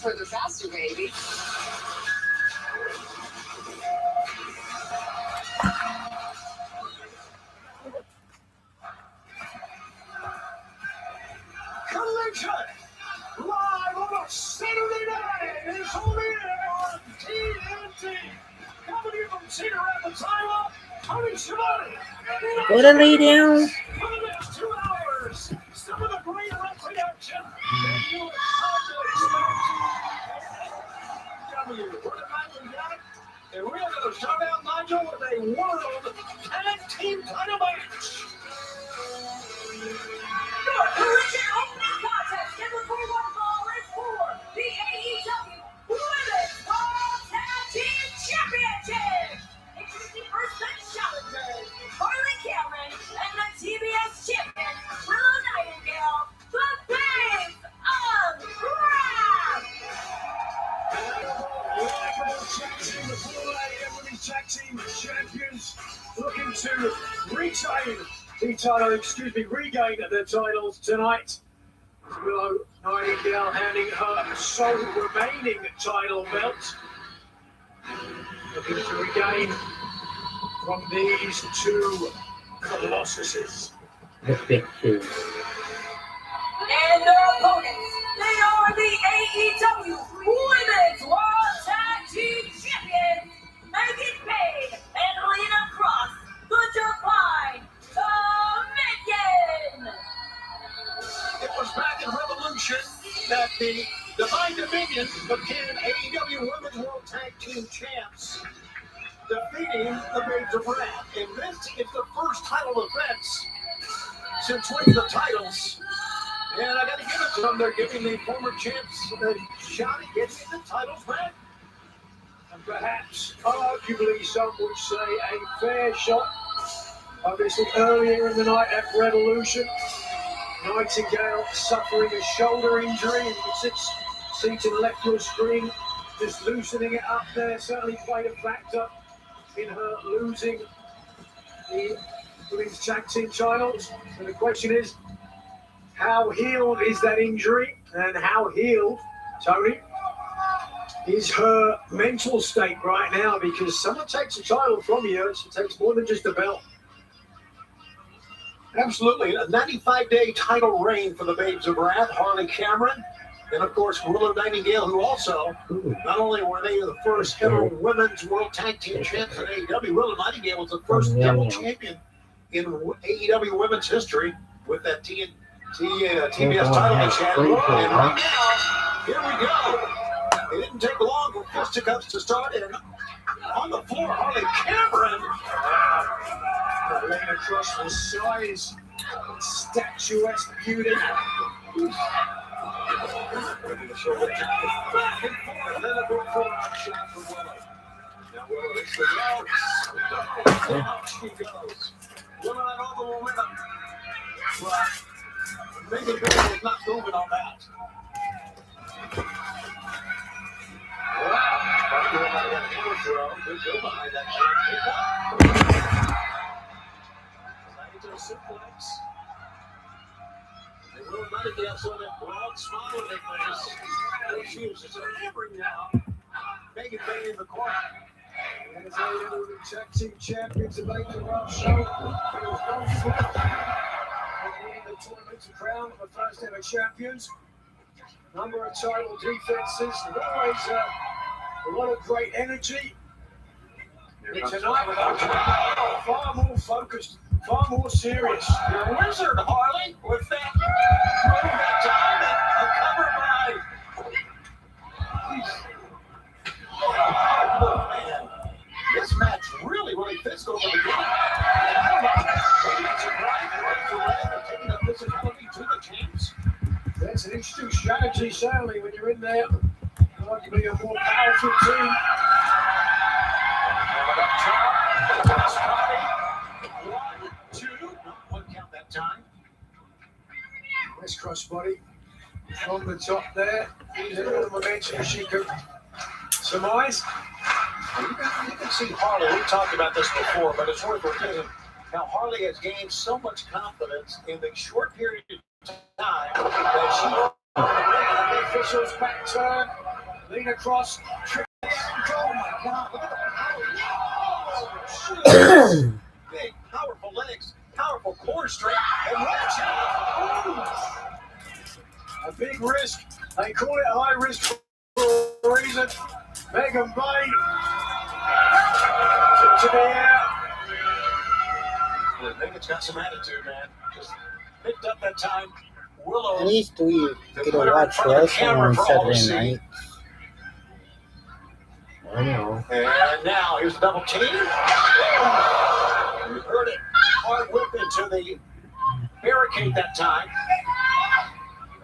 for the faster baby. Collision live on a Saturday night. It's only on TNT. Coming in from Cedar Rapids, Iowa, Tony Schiavone. Go to lay down. For the next 2 hours, some of the great wrestling action that you have come to expect. We're the Nigel Young, and we're going to start out, Nigel, with a World Tag Team title match. Your collision opening contest number 41 ball is for the AEW Women's World Tag Team Championship. Introducing first the challengers, Harley Cameron and the TBS champion, Willow Nightingale, the Babes of Wrath. Tag team champions looking to regain their titles tonight. Willow Nightingale handing her sole remaining title belt. Looking to regain from these two colossuses. The big two. And their opponents, they are the AEW Women's World Tag Team Champions, Megan Payne and Lena Cross, the Divine Dominion. It was back in Revolution that the Divine Dominion became AEW Women's World Tag Team Champs, defeating the Babes of Wrath. And this is the first title defense since winning the titles. And I got to give it to them. They're giving the former champs a shot at getting the titles back. And perhaps, arguably, some would say a fair shot. Obviously, earlier in the night at Revolution, Nightingale suffering a shoulder injury. You can see to the left of your screen, just loosening it up there. Certainly played a factor in her losing the women's tag team titles. So the question is, how healed is that injury? And how healed, Tony, is her mental state right now? Because someone takes a title from you, it takes more than just a belt. Absolutely. A 95-day title reign for the Babes of Wrath, Harley Cameron, and of course Willow Nightingale, who also, not only were they the first ever women's world tag team champs in AEW, Willow Nightingale was the first double champion in AEW women's history with that TBS title that she had. And right now, here we go. It didn't take long for fisticuffs to start, and on the floor, Harley Cameron. Lena Cross for size, statuesque beauty. Ready to show it. Back and forth, then a good forearm shot for Willow. Now Willow hits the ropes. Out she goes. Willow had all the momentum. But Megan Payne is not moving on that. Wow. Good go behind that. Suplex. And Willow Nightingale saw that broad smile on her face. And she was just hammering now. Megan Payne in the corner. And as AEW Tag Team Champions of Babes of Wrath show, it was no fun. Winning the tournament to crown the first ever champions. Number of title defenses. And always a lot of great energy. And tonight, far more focused. Far more serious. You're a wizard, Harley, with that move that time and a cover by. Oh, man. This match really physical from the beginning. And I don't know, maybe it's a grind for Red taking the physicality to the champs. That's an interesting strategy, certainly, when you're in there. Arguably a more powerful team. Time. Nice crossbody from the top there. Using all the momentum she could surmise. You can see Harley. We talked about this before, but it's worth repeating. Now Harley has gained so much confidence in the short period of time that she the official's back turn. Lean across. Oh my God! Look at the power. Oh, big, powerful legs, powerful core strength, and left jab. A big risk. They call it high risk for a reason. Megan Bay to the air. Megan's got some attitude, man. Just picked up that time. Willow. At least we get to watch wrestling on Saturday night. I know. And now here's the double team. You heard it. Hard whip into the barricade that time.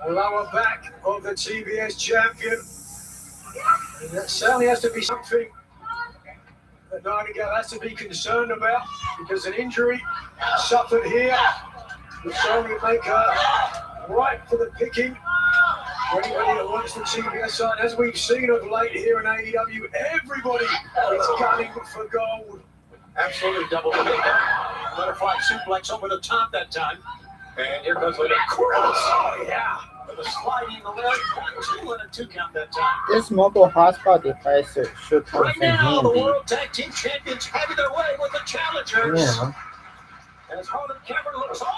The lower back of the TBS champion. And that certainly has to be something that Nightingale has to be concerned about, because an injury suffered here will certainly make her right for the picking. For anybody that wants the TBS side, as we've seen of late here in AEW, everybody is gunning for gold. Absolutely double the pickup. Butterfly suplex over the top that time. And here goes Lita Cross. Oh, yeah. With a sliding the leg. 2 and a 2 count that time. This mobile hotspot device should come Right in now, the handy. World Tag Team Champions having their way with the challengers. Yeah. As Harlan Cameron looks on.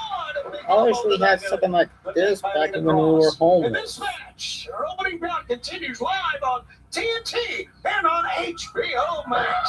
I wish we had something like this back when we were In home. this match, our opening round continues live on TNT and on HBO Max.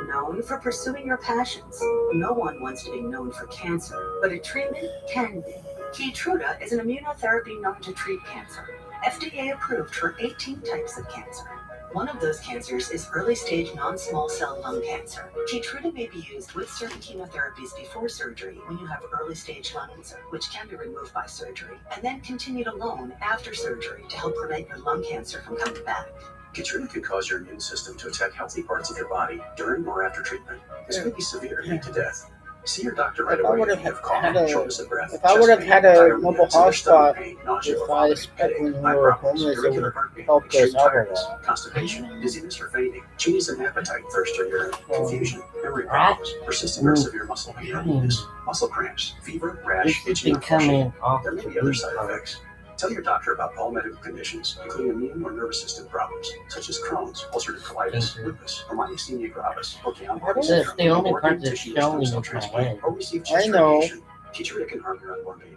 Known for pursuing your passions, no one wants to be known for cancer, but a treatment can be. Keytruda is an immunotherapy known to treat cancer, FDA approved for 18 types of cancer. One of those cancers is early-stage non-small cell lung cancer. Keytruda may be used with certain chemotherapies before surgery when you have early-stage lung cancer, which can be removed by surgery, and then continued alone after surgery to help prevent your lung cancer from coming back. Keytruda can cause your immune system to attack healthy parts of your body during or after treatment. This may be severe and lead to death. See your doctor right If I away would if have you have cough, had a- shortness of breath, if I would have chest had pain, a diarrhea, mobile severe stomach hotspot pain, nausea or device vomiting, back when headache, we eye were problems, homeless, it would irregular heartbeat, help us extreme out a tiredness, lot. constipation, dizziness or fainting, changes in appetite, thirst or urine, confusion, memory Right. problems, persistent or severe muscle pain or weakness, muscle cramps, fever, rash, This has itching been or flushing. coming off There may the be other week. side effects. Tell your doctor about all medical conditions, including immune or nervous system problems, such as Crohn's, ulcerative colitis, lupus, or myasthenia gravis, or Guillain-Barré This is syndrome, the only or part that's tissue showing stem cell in my transplant, head. or receive I chest know. radiation. Keytruda can harm your unborn baby.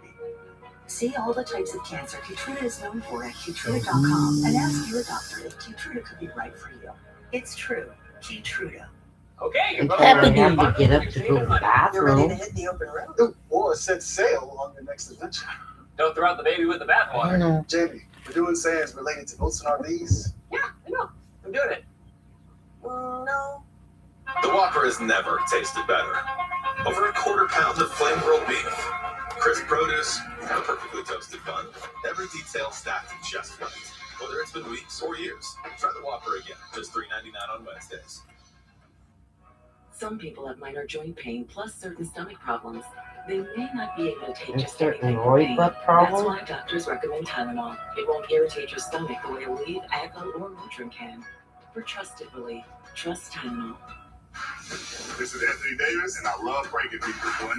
See all the types of cancer Keytruda is known for at Keytruda.com and ask your doctor if Keytruda could be right for you. It's true. Keytruda. Okay, It's happening to get up to go to the You're ready to bathroom. hit the open road. The war set sail on the next adventure. Don't throw out the baby with the I bathwater. don't know. Jamie, we're doing sayings related to votes on our knees. Yeah, I know. I'm doing it. No. The Whopper has never tasted better. Over a quarter pound of flame-grilled beef, crisp produce, and a perfectly toasted bun. Every detail stacked just right. Whether it's been weeks or years, try the Whopper again. Just $3.99 on Wednesdays. Some people have minor joint pain plus certain stomach problems. They may not be able to take And just certain anything for roid pain. butt That's problem. why doctors recommend Tylenol. It won't irritate your stomach the way Aleve, Advil, or Motrin can. For trusted relief, trust Tylenol. This is Anthony Davis, and I love pranking people. Join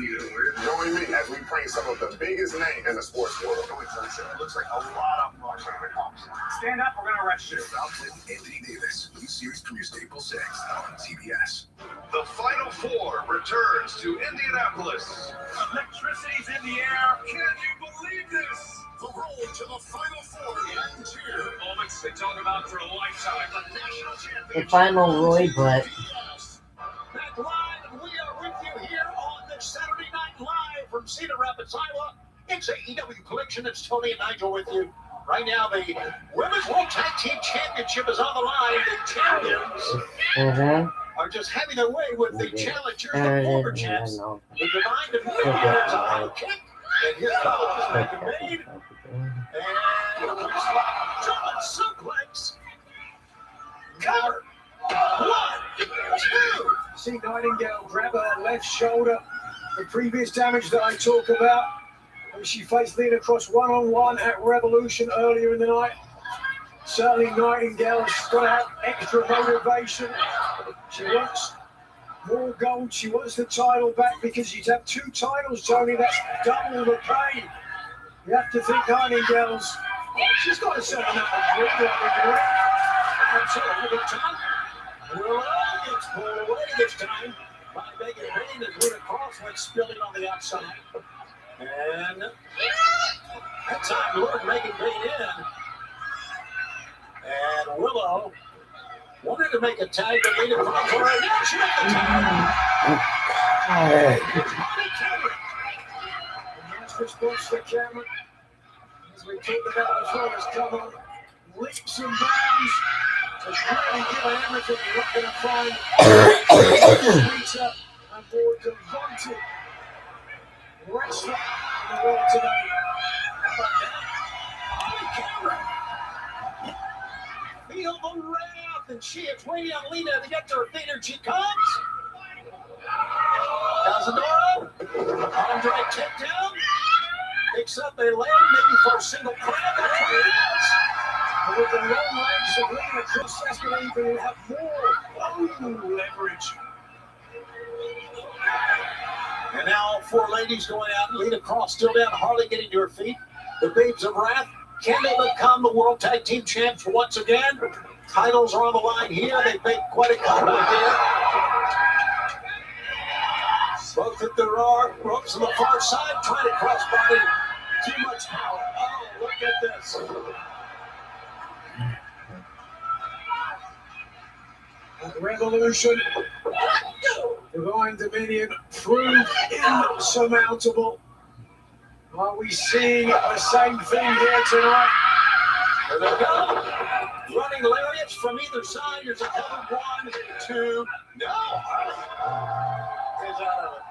me as we prank some of the biggest names in the sports world. It looks like a lot of them are showing up. Stand up, we're gonna arrest you. Anthony Davis, new series premieres April 6th on TBS. The Final Four returns to Indianapolis. Electricity's in the air. Can you believe this? The road to the Final Four ends here. Moments they talk about for a lifetime. The national championship. The final Roy butt. Back live, and we are with you here on this Saturday Night Live from Cedar Rapids, Iowa. It's AEW Collection. It's Tony and Nigel with you. Right now, the Women's World Tag Team Championship is on the line. The champions are just having their way with the challengers, the former champs. The Divine Dominion is a high kick. And here goes the Dominion. And a German suplex. Cover. 1, 2. See Nightingale grab her left shoulder. The previous damage that I talk about. And she faced Lena Cross one-on-one at Revolution earlier in the night. Certainly Nightingale has got to have extra motivation. She wants more gold. She wants the title back because you'd have 2 titles, Tony. That's double the pay. You have to think Nightingale's She's going to set another three. That's it for the time. Willow gets pulled away this time by Megan Bain as Luna Cross went spilling on the outside. And that time lured Megan Bain in. And Willow wanted to make a tag, but Luna Cross for her. Now she got the tag. It's Bonnie Cameron. And that's for Sports the Cameron. As we talk about the shoulders come on leaps and bounds. Just really giving everything. You're not going to find reach up on board the vaunted wrestler in the world today. How about that? Bonnie Cameron. Feel the wrath, and she is waiting on Lena to get to her feet, and she comes. Casadora, Andre takedown, picks up a leg, maybe for a single crab. That's what it is. But with the long legs of Lena Cross, that's going to even have more leverage. And now 4 ladies going out. Lena Cross still down. Harley getting to her feet. The Babes of Wrath. Can they become the World Tag Team Champs once again? Titles are on the line here. They make quite a comeback here. Both at the ropes on the far side. Trying to cross body. Too much power. Oh, look at this. Revolution, Divine Dominion proved insurmountable. Are we seeing the same thing here tonight? There they go. Running lariats from either side. There's a cover. 1, 2, no. Is out of it.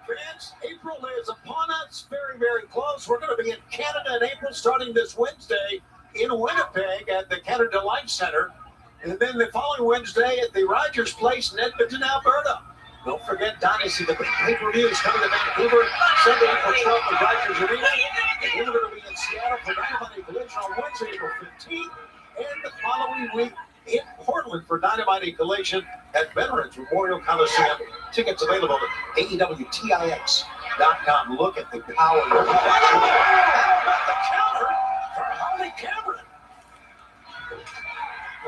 Friends, April is upon us. Very, very close. We're going to be in Canada in April, starting this Wednesday in Winnipeg at the Canada Life Center. And then the following Wednesday at the Rogers Place in Edmonton, Alberta. Don't forget Dynasty, the big pay-per-view is coming to Vancouver Sunday, April 12th at Rogers Arena. And we're going to be in Seattle for Dynamite Collision on Wednesday, April 15th. And the following week in Portland for Dynamite Collision at Veterans Memorial Coliseum. Tickets available at AEWTIX.com. Look at the power. How about the counter for Harley Cameron?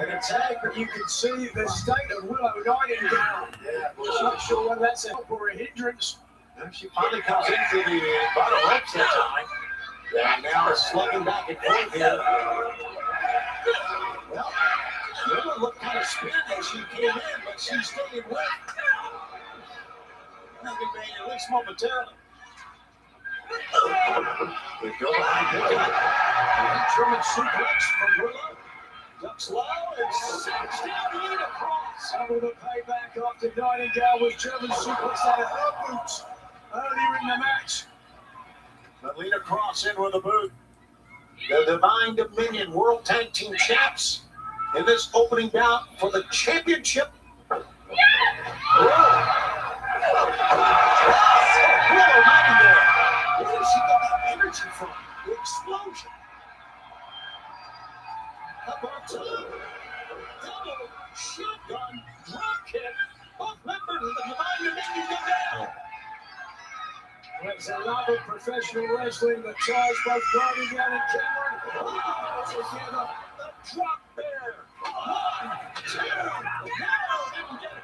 And a tag, but you can see the state of Willow Nightingale. Yeah, I'm not sure whether that's a help or a hindrance. And she finally comes into the bottom ropes that time. And now is slugging back and forth here. Well, Willow looked kind of spin as she came in, but she's staying with. Maybe at least momentarily. We go behind the German suplex from Willow. Ducks low and sends down Lena Cross. Able to pay back after Nightingale with German suplex out of her boots earlier in the match. But Lena Cross in with a boot. The Divine Dominion World Tag Team Champs in this opening bout for the championship. Willow Nightingale. Where does she get that energy from? The explosion. Up on top. Double shotgun drop kick. Both members of the Divine Dominion go down. There's a love of professional wrestling that ties both Nightingale and Cameron. Oh, together. The drop there. 1, 2. No, didn't get it.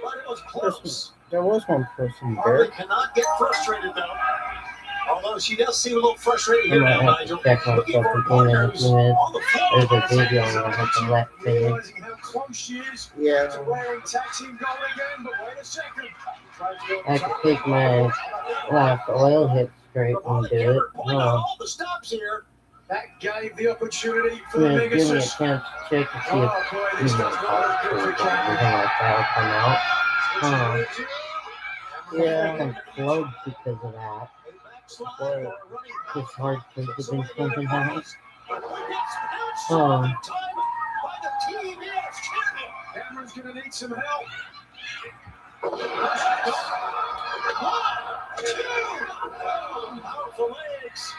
But it was close. There was one person Harley there. cannot get frustrated though. Although she does seem a little frustrated here now, Nigel. Check Looking myself for again in a partners few minutes. on the floor. There's a video where I have the left finger. Realizing how close she is to Yeah. wearing tag team gold again, but wait a second. I have to take my last oil hit straight and do it. Point out all the stops here. That gave the opportunity for Yeah, the give me a Pegasus. chance to check to see Oh if boy, this does not look good for anything Cameron. like that will come out. Yeah, I implode because of that. Boy, it's hard to get something out. Oh. Cameron's gonna need some help. 1, 2, powerful legs.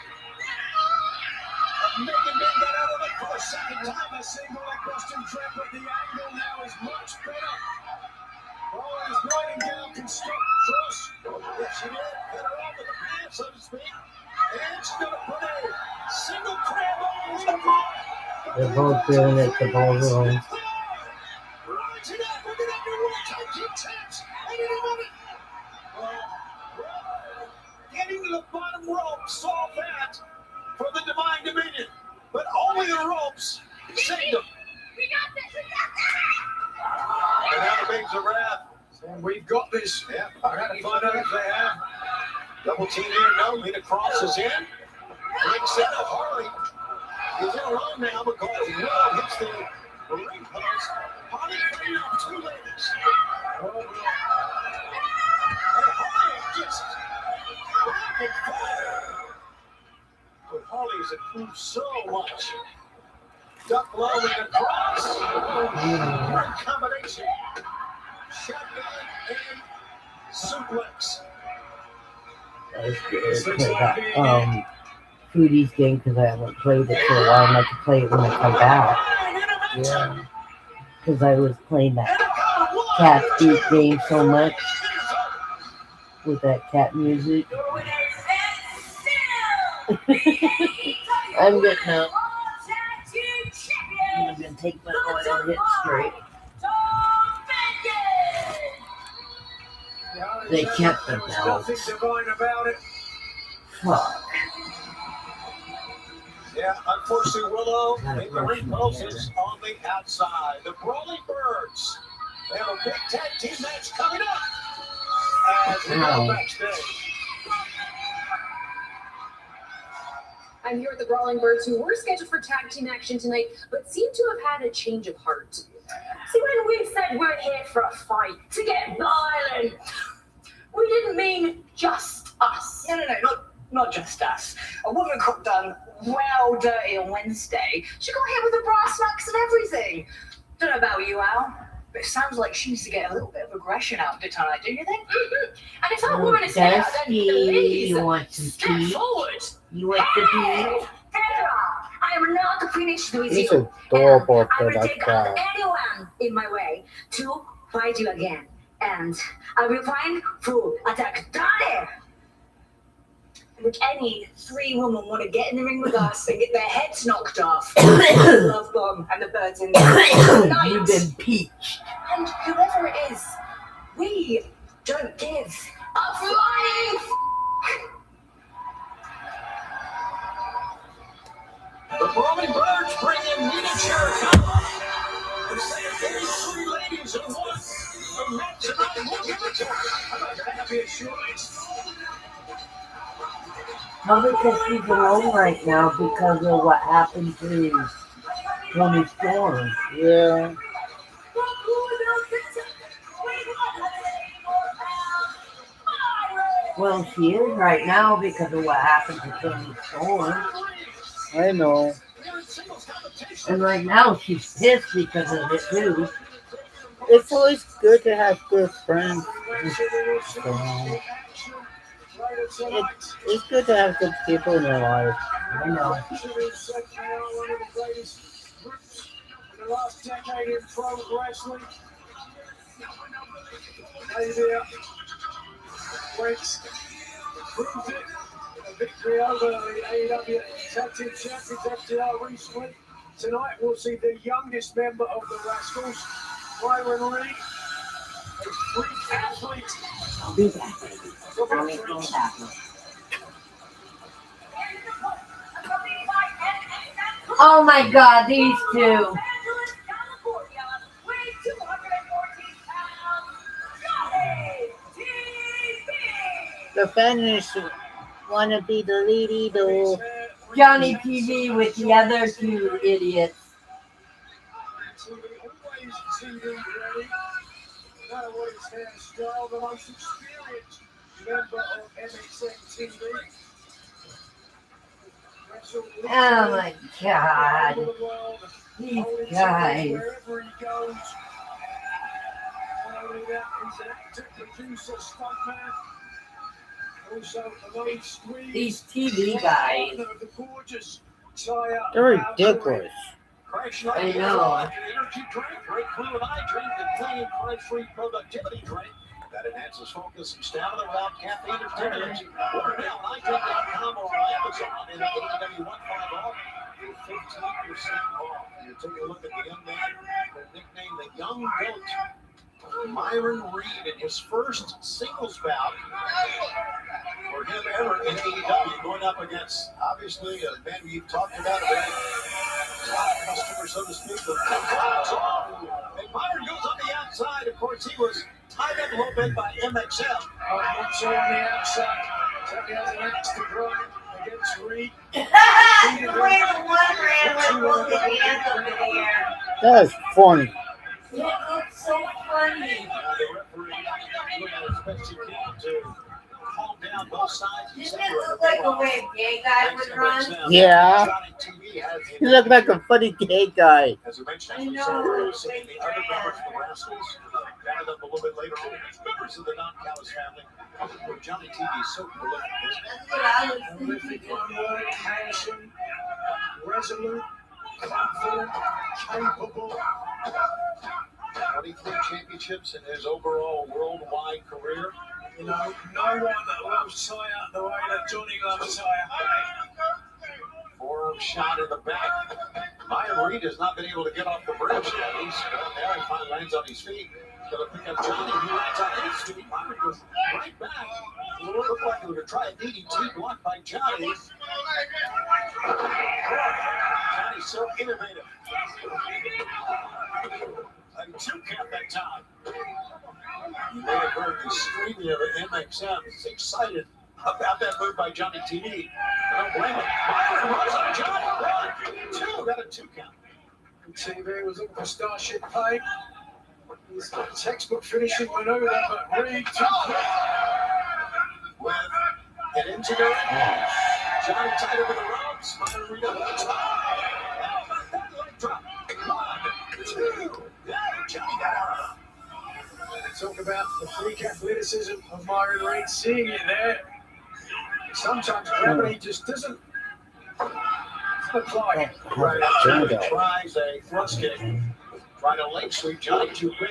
Megan Bain got out of it for a second time. A single leg Boston trap, but the angle now is much better. Oh, as Nightingale can stop Cross. Yes, she did. Hit her off with the pants, so to speak. And she's going to put a They're both doing it to both of them. Rising up into that new world tag team champs. And in a moment, getting to the bottom rope saw that for the Divine Dominion. But only the ropes saved them. We got this! And now the Babes of Wrath. And we've got this. Yeah, I got to find out if they have. Double team here, no. Lita Cross is in. Ring set up. Harley is in a row now because Willow hits the ring post. Harley fighting off two ladies. Oh, no. And Harley just rapid fire. But Harley's improved so much. Duck low and across. Great combination. Shotgun and suplex. That's good. Foodie's game because I haven't played it for a while and I can play it when I come back. Yeah. Because I was playing that cat beat game so much with that cat music. I'm getting up. I'm gonna take my oil hit straight. They kept the belt. Nothing divine about it. Fuck. Yeah, unfortunately, Willow in the ring post is on the outside. The Brawling Birds. They have a big tag team match coming up as we go backstage. I'm here with the Brawling Birds, who were scheduled for tag team action tonight, but seem to have had a change of heart. See, when we said we're here for a fight, to get violent, we didn't mean just us. No, not just us. A woman got done well dirty on Wednesday. She got hit with the brass knucks and everything. Don't know about you, Al, but it sounds like she needs to get a little bit of aggression out tonight, do you think? And if that woman is here, then please, You want some step tea? forward. You want the tea? Hey, Pedro, I am not finished with He's you. adorable I for will that take guy. out anyone in my way to fight you again. And I will find to attack Daddy. Look, any three women want to get in the ring with us and get their heads knocked off. Love Bomb and the Birds in there. You've been peached. And whoever it is, we don't give a flying The Brawling Birds bring in Nina Chericano. They're saying any three ladies who want a match tonight will give it to her. How about that be a choice? Probably because she's alone right now because of what happened to Tony Storm. Yeah. Well, she is right now because of what happened to Tony Storm. I know. And right now she's pissed because of it too. It's always good to have good friends. It's good to have good people in your life. I know. One of the greatest groups in the last decade in pro wrestling. Hey there. Wentz proved it. A victory over the AEW Tag Team Champions FTR recently. Tonight we'll see the youngest member of the Rascals, Byron Lee, a freak athlete. I'll be back, baby. I'll make things happen. Oh my God, these two. The fans want to be the lady though. Johnny TV with the other two idiots. Always TV ready. No matter what his hairstyle, the most experienced member of MXN TV. Oh my God. These guys. Wherever he goes. Not only that, he's an actor, producer, stuntman. Also, among three. These TV guys. The gorgeous Taya They're Valkyrie. ridiculous. I know. Energy drink, great fluid eye drink, and clean, crunch-free productivity drink that enhances focus and stamina without caffeine or stimulants. Order now on iDrink.com or on Amazon and AEW 15 off. 15% off. take a look at the young man, nicknamed the Young Goat, Myron Reed, in his first singles bout for him ever in AEW, going up against, obviously, a man we've talked about, a very top customer, so to speak. And Myron goes on the outside. Of course, he was tied up a little bit by MXL. Also on the outside. Tony has an axe to grind against Reed. The way the one ran with both his hands over the air. That's funny. It looks so funny. The referee doing as best he can to calm down both sides. Didn't it look like the way a gay guy would run? Yeah. Johnny TV has the He looked like a funny gay guy. As I mentioned, I we know, saw it's some of the other members of the Rascals gathered up a little bit later on as members of the non-Callis family, where Johnny TV is so prolific. That's what I was Terrific thinking. one word, handsome, resolute, confident, capable. 23 championships in his overall worldwide career. You know, no one that loves Taya the way that Johnny loves Taya. Forearm shot in the back. Myron Reed has not been able to get off the bridge yet. He's there. He finally lands on his feet. Going to pick up Johnny. He lands on his feet. Myron goes right back. It looked like he was going to try a DDT blocked by Johnny. Johnny's so innovative. A 2 count that time. You may have heard the screaming of MXM. He's excited about that move by Johnny TV. I don't blame him. Myron runs on Johnny. 1, 2. Got a 2 count. TV was looking for Starship Pain. He's got a textbook finishing maneuver, but Reed too quick. With an injury. Johnny tied over the ropes. Myron Reed on the top. Leg drop. 1, 2. Yeah, Johnny got out. Talk about the freak athleticism of Myron Reed, seeing it there. Sometimes gravity just doesn't apply. Right after he tries a thrust kick. Trying a leg sweep. Johnny too quick.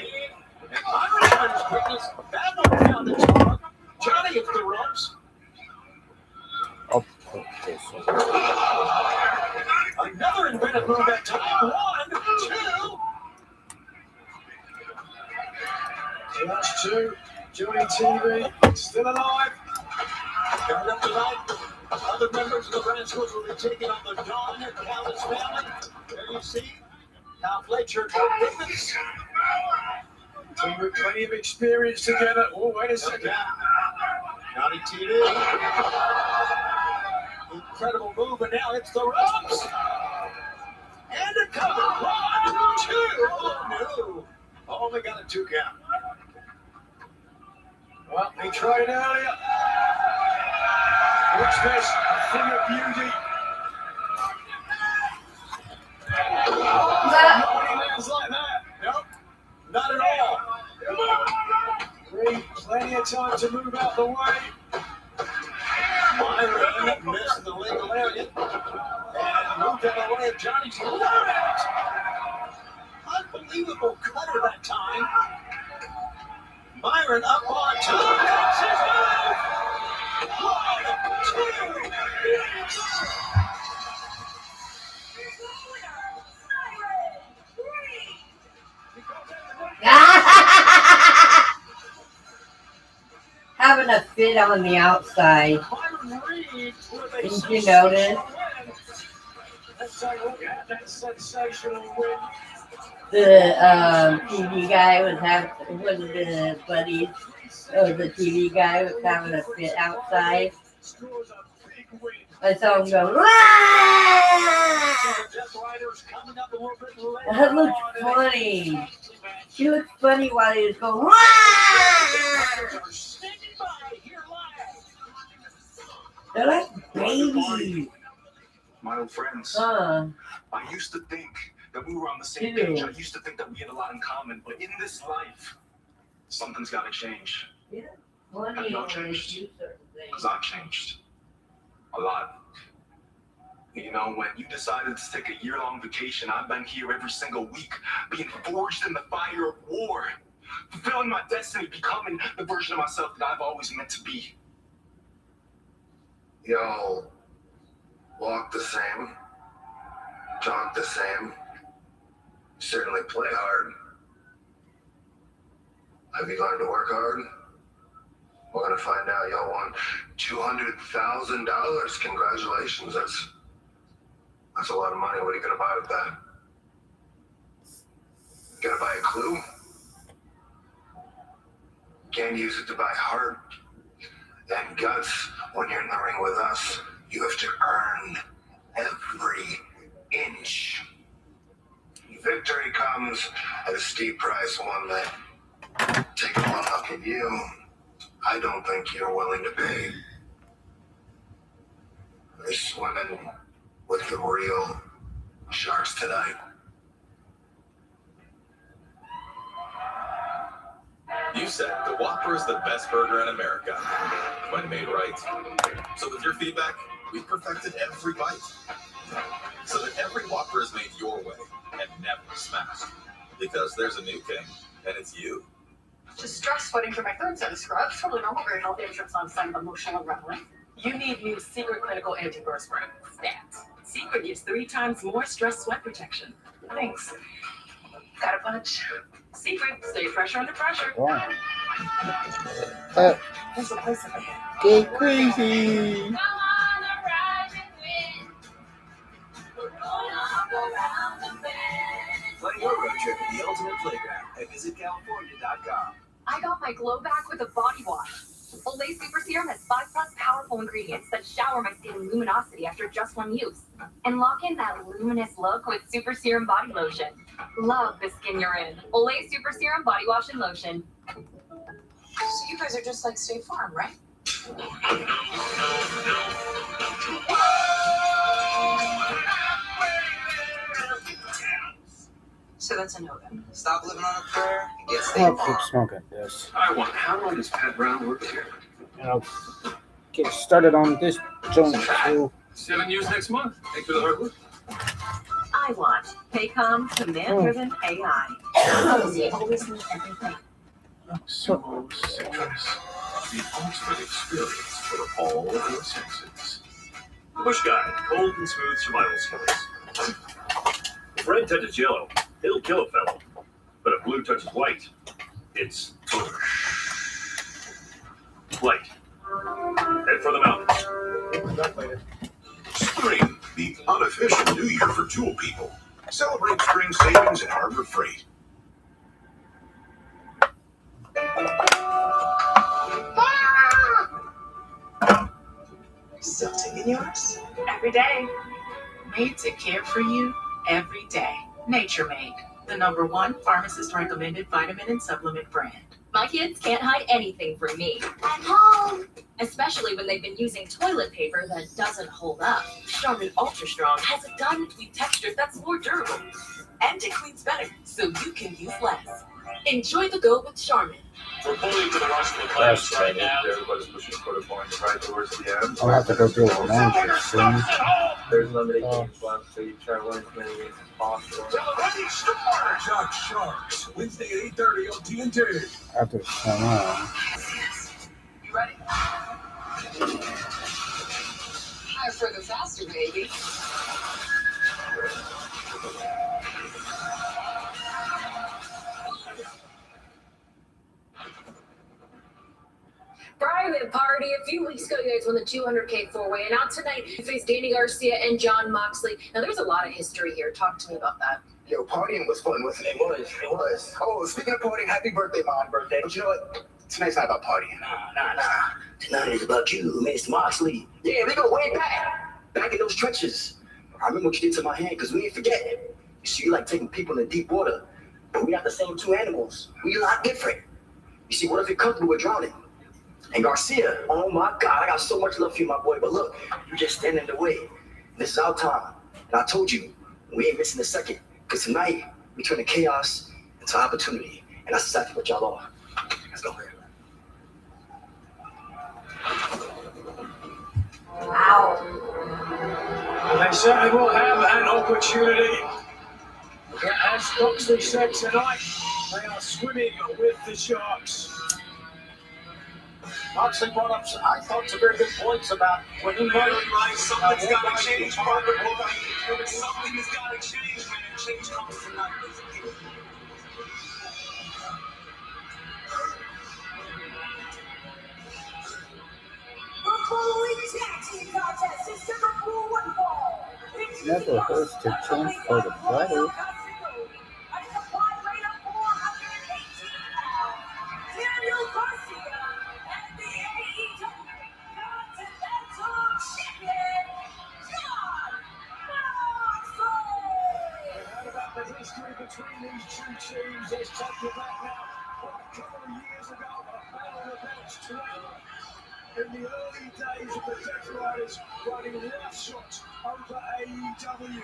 And Myron tried his quickness. That one found its mark. Johnny hits the ropes. I'll put this on. Another inventive move that time. 1, 2. Just 2. Johnny TV still alive. Coming up tonight, other members of the Rascals will be taking on the Dawn Callis family. There you see Kyle Fletcher, Davis. Team with plenty of experience together. Oh, wait a second. Johnny TV. Incredible move, and now it's the ropes. And a cover. 1, 2. Oh, no. Only got a 2 count. Well, they tried it earlier. Watch this, a thing of beauty. Nobody lands like that. Nope, not at all. Reed, plenty of time to move out the way. Myron missed the legal area and moved out of the way of Johnny's limit. Unbelievable cutter that time. Myron up on top. That's his move. 1, 2. Having a fit on the outside. Myron Reed with a Didn't you notice? Let's take a look at that sensational win. The TV guy was having, one of the buddies of the TV guy was having a fit outside. Scores a big win. I saw him go, "Wah!" Death Riders coming up a little bit later. That looked funny. She looked funny while he was going, "Wah!" They're like babies. My old friends. Huh. I used to think that we were on the same Ew. page. I used to think that we had a lot in common. But in this life, something's got to change. Funny Have y'all when they changed? do certain things. Because I've changed. A lot. You know, when you decided to take a year-long vacation, I've been here every single week, being forged in the fire of war, fulfilling my destiny, becoming the version of myself that I've always meant to be. Y'all walk the same, talk the same, Certainly play hard. Have you learned to work hard? We're gonna find out. Y'all won $200,000. Congratulations. That's a lot of money. What are you gonna buy with that? Gonna buy a clue? Can't use it to buy heart and guts. When you're in the ring with us, you have to earn every inch. Victory comes at a steep price, one that, taking one look at you, I don't think you're willing to pay. They're swimming with the real sharks tonight. You said the Whopper is the best burger in America when made right. So with your feedback, we've perfected every bite. So that every Whopper is made your way and never smashed. Because there's a new king, and it's you. Just stress sweating through my third set of scrubs. Totally normal, very healthy. I'm sure it's on sign of emotional adrenaline. You need new Secret Clinical Antiperspirant. Stats. Secret gives 3 times more stress sweat protection. Thanks. Got a bunch. Secret, stay fresher under pressure. Wow. There's a place up ahead. Get crazy. Plan your road trip at the Ultimate Playground at visitcalifornia.com. I got my glow back with a body wash. Olay Super Serum has 5+ powerful ingredients that shower my skin in luminosity after just one use. And lock in that luminous look with Super Serum Body Lotion. Love the skin you're in. Olay Super Serum Body Wash and Lotion. So you guys are just like State Farm, right? So that's a no then. Stop living on a prayer and get I'll State keep Farm. smoking this. I want. How long does Pat Brown work here? And I'll get started on this joint too. 7 years next month. Thanks for the hard work. I want Paycom command-driven AI. Cozy always needs everything. So citrus. The ultimate experience for all of your senses. Bush Guy, cold and smooth survival skills. If red touches yellow, it'll kill a fellow. But if blue touches white, it's light. Head for the mountains. Spring, the unofficial new year for tool people. Celebrate spring savings at Harbor Freight. Still taking yours? Every day. Made to care for you every day. Nature Made, the #1 pharmacist recommended vitamin and supplement brand. My kids can't hide anything from me. I'm home! Especially when they've been using toilet paper that doesn't hold up. Charmin Ultra Strong has a diamond-weave texture that's more durable. And it cleans better, so you can use less. Enjoy the go with Charmin. We're pulling to the rush of the That's class right now. Everybody's pushing for the point right towards the end. I'll have to go deal with manager soon. There's limited games left, so you try to win as many games as possible. Celebrating Star Shock Sharks, Wednesday at 8:30 on TNT. After come on. You ready? Higher, further, faster, baby. Private party. A few weeks ago, you guys won the 200K four-way, and now tonight you face Danny Garcia and John Moxley. Now, there's a lot of history here. Talk to me about that. Yo, partying was fun, wasn't it? It was. Oh, speaking of partying, happy birthday, Mom. Birthday. But you know what? Tonight's not about partying. Nah. Tonight is about you, Miss Moxley. Yeah, we go way back. Back in those trenches. I remember what you did to my hand, because we ain't forget. You see, you like taking people in deep water. But we not the same two animals. We a lot different. You see, what if you're comfortable with drowning? And Garcia, oh my God, I got so much love for you, my boy. But look, you just stand in the way. This is our time. And I told you, we ain't missing a second. Because tonight, we turn the chaos into opportunity. And that's exactly what y'all are. Let's go. Wow. They certainly will have an opportunity. But as Moxley said tonight, they are swimming with the sharks. Moxley brought up, I thought, some very good points about when he Something's got to change, Margaret. Something has got to change, man. change comes tonight, ladies and gentlemen. The following tag team contest is scheduled for one fall. Never hurts to change for the better. At the combined weight of 418 pounds, Daniel Garcia and the AEW Continental Champion, John Moxley. How about the history between these two teams? Let's take you back now. A couple of years ago, a battle of belts together. In the early days of the Death Riders running roughshots over AEW,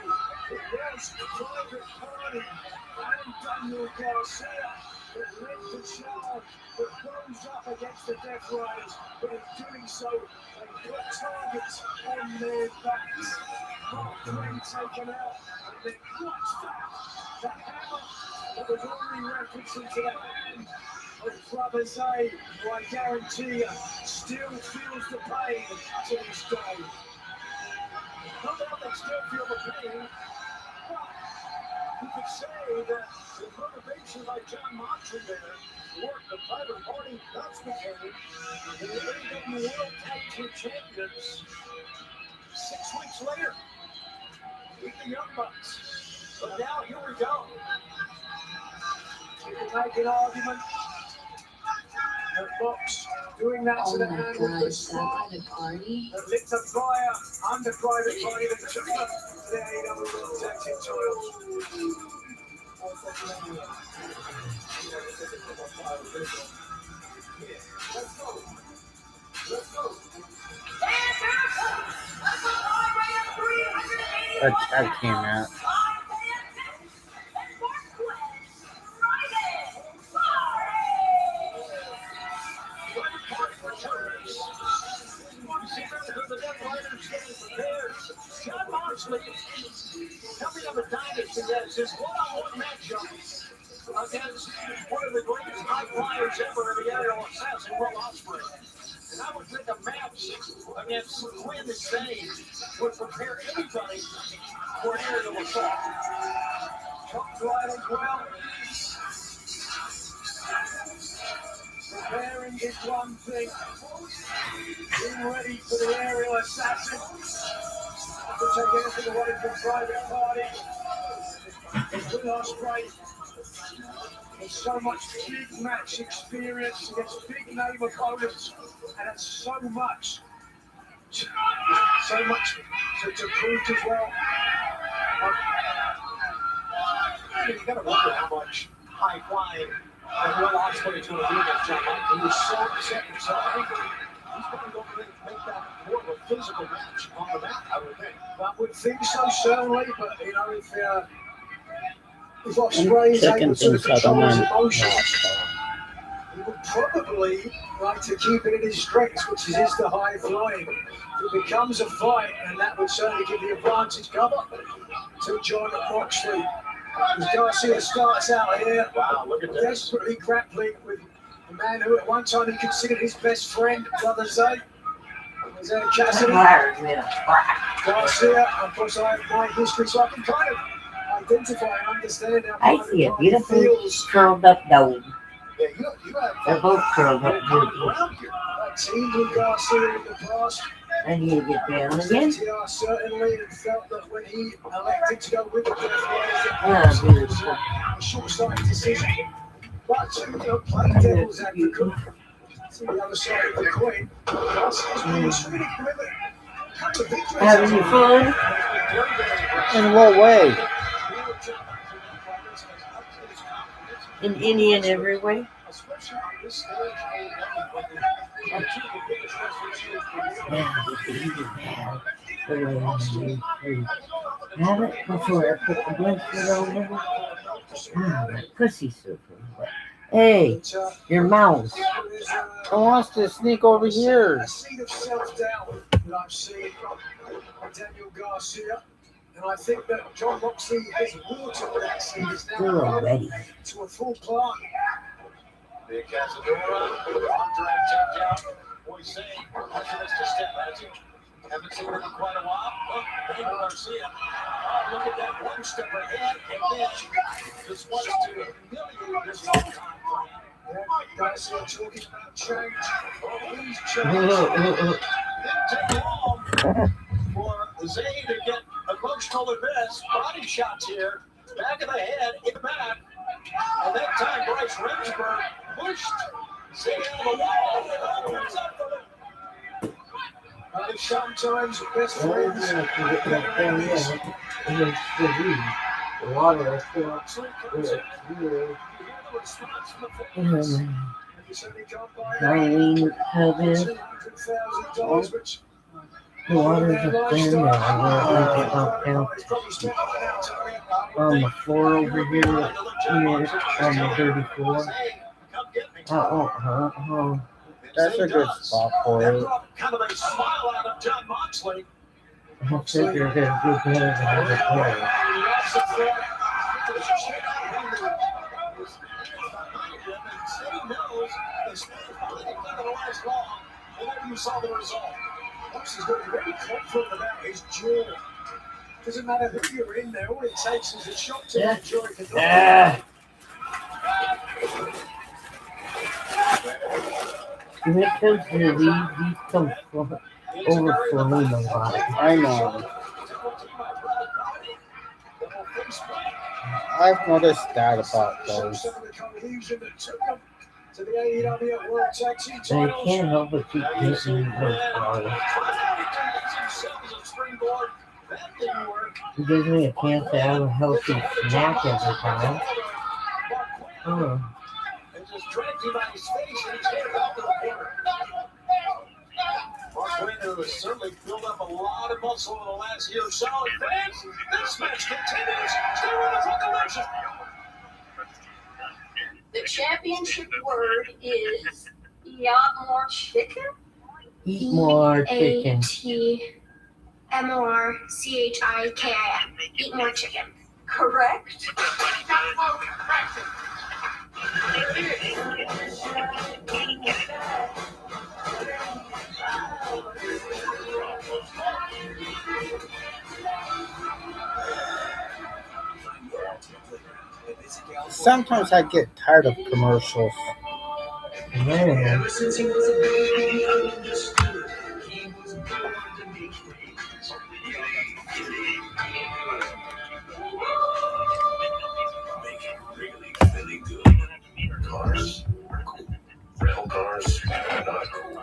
it was Private Party and Daniel Garcia that led the charge that rose up against the Death Riders, but in doing so, they put targets on their backs. Mark Quinn taken out, and then clutched the hammer that was already referencing to the hand of Brother Zay, who I guarantee you still feels the pain to this day. Not that they still feel the pain, but you could say that the motivation by John Moxley there worked the Private Party. That's became the AEW World Tag Team Champions 6 weeks later. Beat the Young Bucks. But now here we go. You can make an argument. The Fox doing that to the hand with the spot that lit the fire under Private Party that took them to the AEW World Tag Team titles. Let's go. Let's go. I cannot. John Moxley, coming of a dynasty that is his one-on-one matchup against one of the greatest high flyers ever in the aerial assassin, Will Ospreay. And I would think a match against Quinn and Zay would prepare anybody for an aerial assault. Comes right as well. Preparing is one thing. Being ready for the aerial assassin. To take anything away from Private Party. Will Ospreay has so much big match experience against big name opponents, and it's so much to prove as well. You've got to wonder how much high flying and Will Ospreay is going to do against John Moxley. He was so upset and so angry. He's going to go in and make that more of a physical match on the mat, I would think. I would think so, certainly, but you know, if Ospreay is able to control his emotions, he would probably like to keep it in his strengths, which is the high flying. It becomes a fight, and that would certainly give the advantage cover to John Moxley. As Garcia starts out here, desperately grappling with a man who at one time he considered his best friend, Brother Zay. Isaiah Cassidy. Garcia, of course, I have my history, so I can kind of identify and understand how I see a beautiful curled up dog. Yeah, you have They're both curled up beautiful. I've teamed with Garcia in the past. And you get down again. FTR certainly felt that when he elected to go with the Death Ah, beautiful. a short-sighted decision. But to play devil's advocate, to the other side of the coin, Garcia's been extremely committed. Having you fun? In what way? In any and every way? Yeah, have it before I put the blanket over. Ah, my pussy's super wet. Hey, your mouse. I wants to sneak over here. A seed of self-doubt that I've seen from Daniel Garcia. And I think that John Moxley has watered that seed. Is now Already. to a full plant. Big Casadora, Andre checked out. Boy, saying, that's to step back. Haven't seen him in quite a while. Oh, Daniel Garcia. Look at that one step ahead, and then just wants to humiliate this whole plan. Guys are talking about change. Well, please change. Didn't take long for Zay to get emotional at this. Body shots here. Back of the head, in the back. And that time, Bryce Remsburg pushed Zay out of the wall. What's up for it? Sometimes best friends. The water is still weird. Halloween COVID. The water's up there now. We're up down on the floor over here on the dirty floor. That's a good spot for it. Kind of a smile out of John Moxley. I figured it'd be better to have it there. You saw the result. Moxley's got very confident about his jaw. Doesn't matter who you're in there, all it takes is a shot to enjoy the Yeah. When it comes to these come overflowing a lot. I know. I've noticed that about those. They can't help but keep hitting those balls. It gives me a chance to have a healthy snack every time. Oh. Just dragged him by his face and his head off to the corner. Mark Wayne has certainly built up a lot of muscle in the last year or so. And fans, this match continues. Stay with us on collection. The championship word is eat more chicken. Eat more chicken. EATMORCHIKIN. Eat more chicken. Correct? Sometimes I get tired of commercials. Man. Ever since he was a baby, he understood. He was born to make waves. Make it really, really good. Cars are cool. Rental cars are not cool.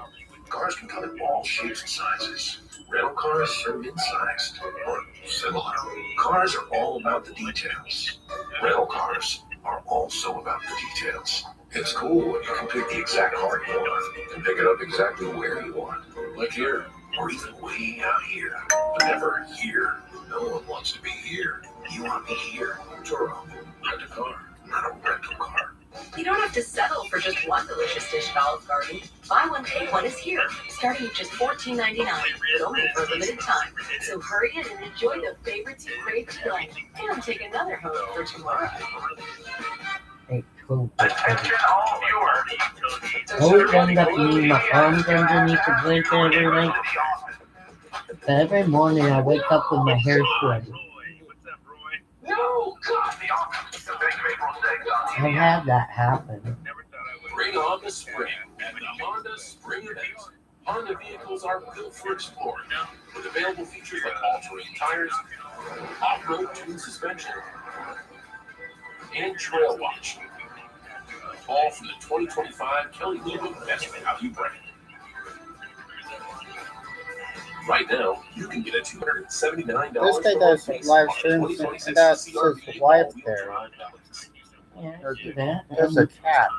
Cars can come in all shapes and sizes. Rental cars are mid-sized or similar. Cars are all about the details. Rental cars are also about the details. It's cool when you can pick the exact car you want and pick it up exactly where you want. Like here, or even way out here. But never here. No one wants to be here. You want me here. Turo, rent a car, not a rental car. You don't have to settle for just one delicious dish at Olive Garden. Buy one, take one is here, starting at just $14.99, but only for a limited time. So hurry in and enjoy the favorites you crave tonight, and take another home for tomorrow. Attention all viewers. Always end up needing my arms underneath the blanket every night. But every morning I wake up with my hair shredded. No, God, I've had that happen. Bring on the spring at the Honda Spring Event. Honda vehicles are built for exploring, with available features like all-terrain tires, off-road tune suspension, and trail watch. All from the 2025 Kelly Blue Book Best Value brand. Right now, you can get a $279. This guy does live streams and that's his wife there. Yeah, Or do that. there's a cat.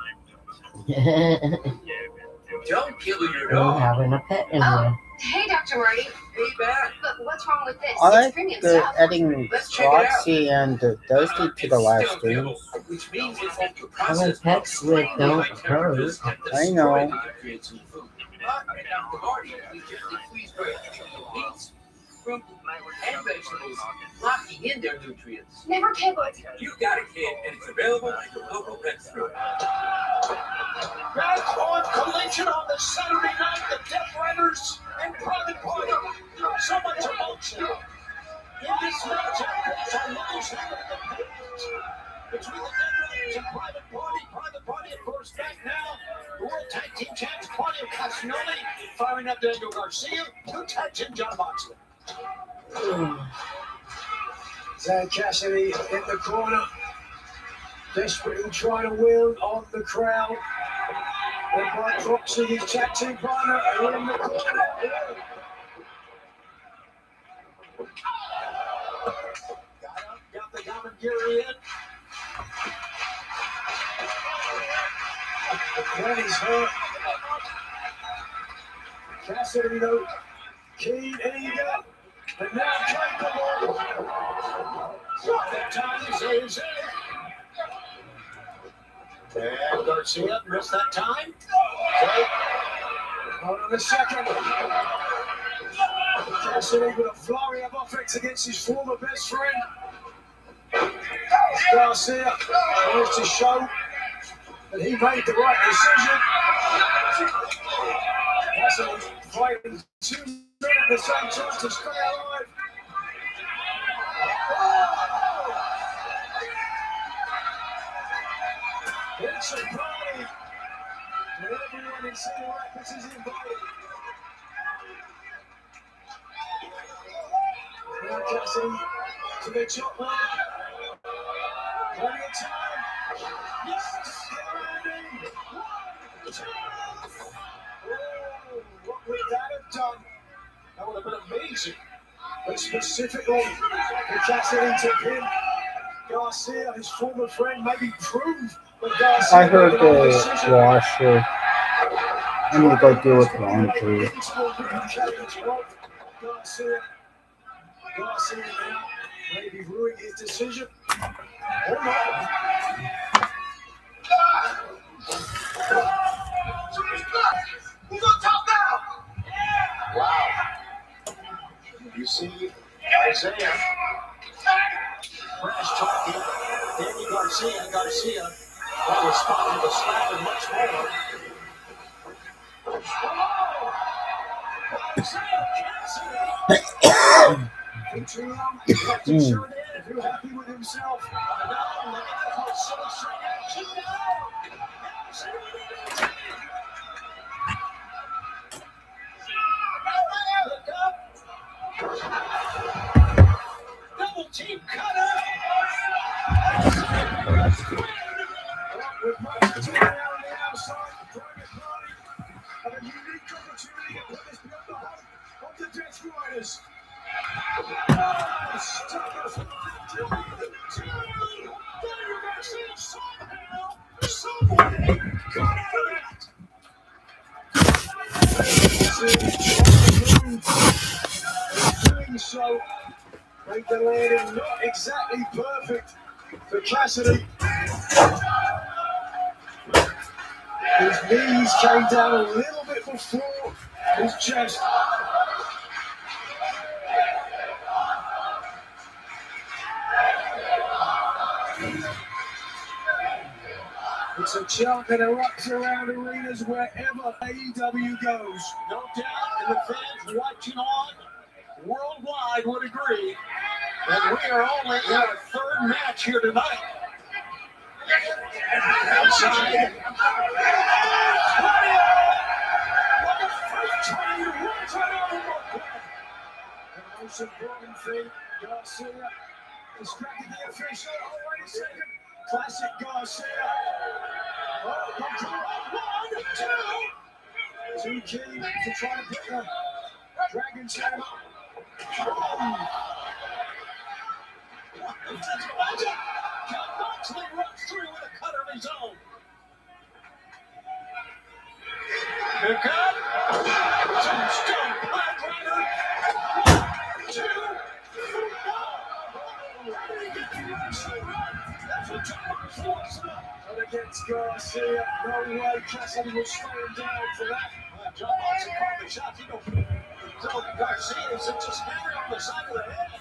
Don't kill your I'm dog. having a pet in there. Hey, Dr. Marty. Hey, Bat. But what's wrong with this? I It's like premium the stuff. adding Let's check it out. Roxy and Dusty to the live streams. Which means it's at the Other process pets of with don't spring-like hurt. temperatures have I know. destroyed the creative food. But at Dr. Marty, we gently freeze break beets, fruit, and vegetables, locking in their nutrients. Never kid. You got a kid, and it's available at your local pet store. Back on Collision on the Saturday night, the Death Riders and Private Party. So much emotion. in this matchup, there's a loose hand of the page between the Dead Riders and Private Party. Private Party, of course, back now. The World Tag Team Champs, Claudio Castagnoli, firing up Daniel Garcia. Two Tag Team John Moxley. Zach Cassidy in the corner, desperately trying to wield on the crowd. And by proxy, his tag team partner are in the corner. Got the commentary in. Kenny's hurt. Cassidy, though, keen, eager, and now capable. That time is and Garcia missed that time. Hold on a second. Cassidy with a flurry of offense against his former best friend. Garcia wants to show that he made the right decision. Cassidy fighting 2 men at the same time to stay alive. It's a party, and everyone in Cedar Rapids is invited. Now Cassidy to the top line. Plenty of time. Yes, standing. 1, 2. Oh, what would that have done? That would have been amazing. But specifically for Cassidy to pin Garcia, his former friend, maybe prove that Garcia. I heard the washer. I need to go deal with laundry. Garcia now maybe ruining his decision. Or not. Who's on top now? Wow. You see Isaiah Fresh talking. Danny Garcia that was spotted with a slap and much more. If you're happy with himself, double team cutter. With Mike Turner on the outside, Private Party have a unique opportunity to put this beyond the hope of the Death Riders. Doing so, make the landing not exactly perfect for Cassidy. His knees came down a little bit before his chest. It's a chant that erupts around arenas wherever AEW goes. No doubt, and the fans watching on worldwide would agree that we are only in our third match here tonight. Outside. The most important thing, Garcia distracted the official. Oh, wait a second. Classic Garcia. Oh, control. 1, 2. Too keen to try to put the Dragon's head up. Moxley runs through with a cutter of his own. Pick up. Tombstone Piledriver. 1, 2. That's what John Moxley wants to know. But against Garcia, no way Cassidy will slow him down for that. John Moxley called the shot. So Garcia is just hammering on the side of the head.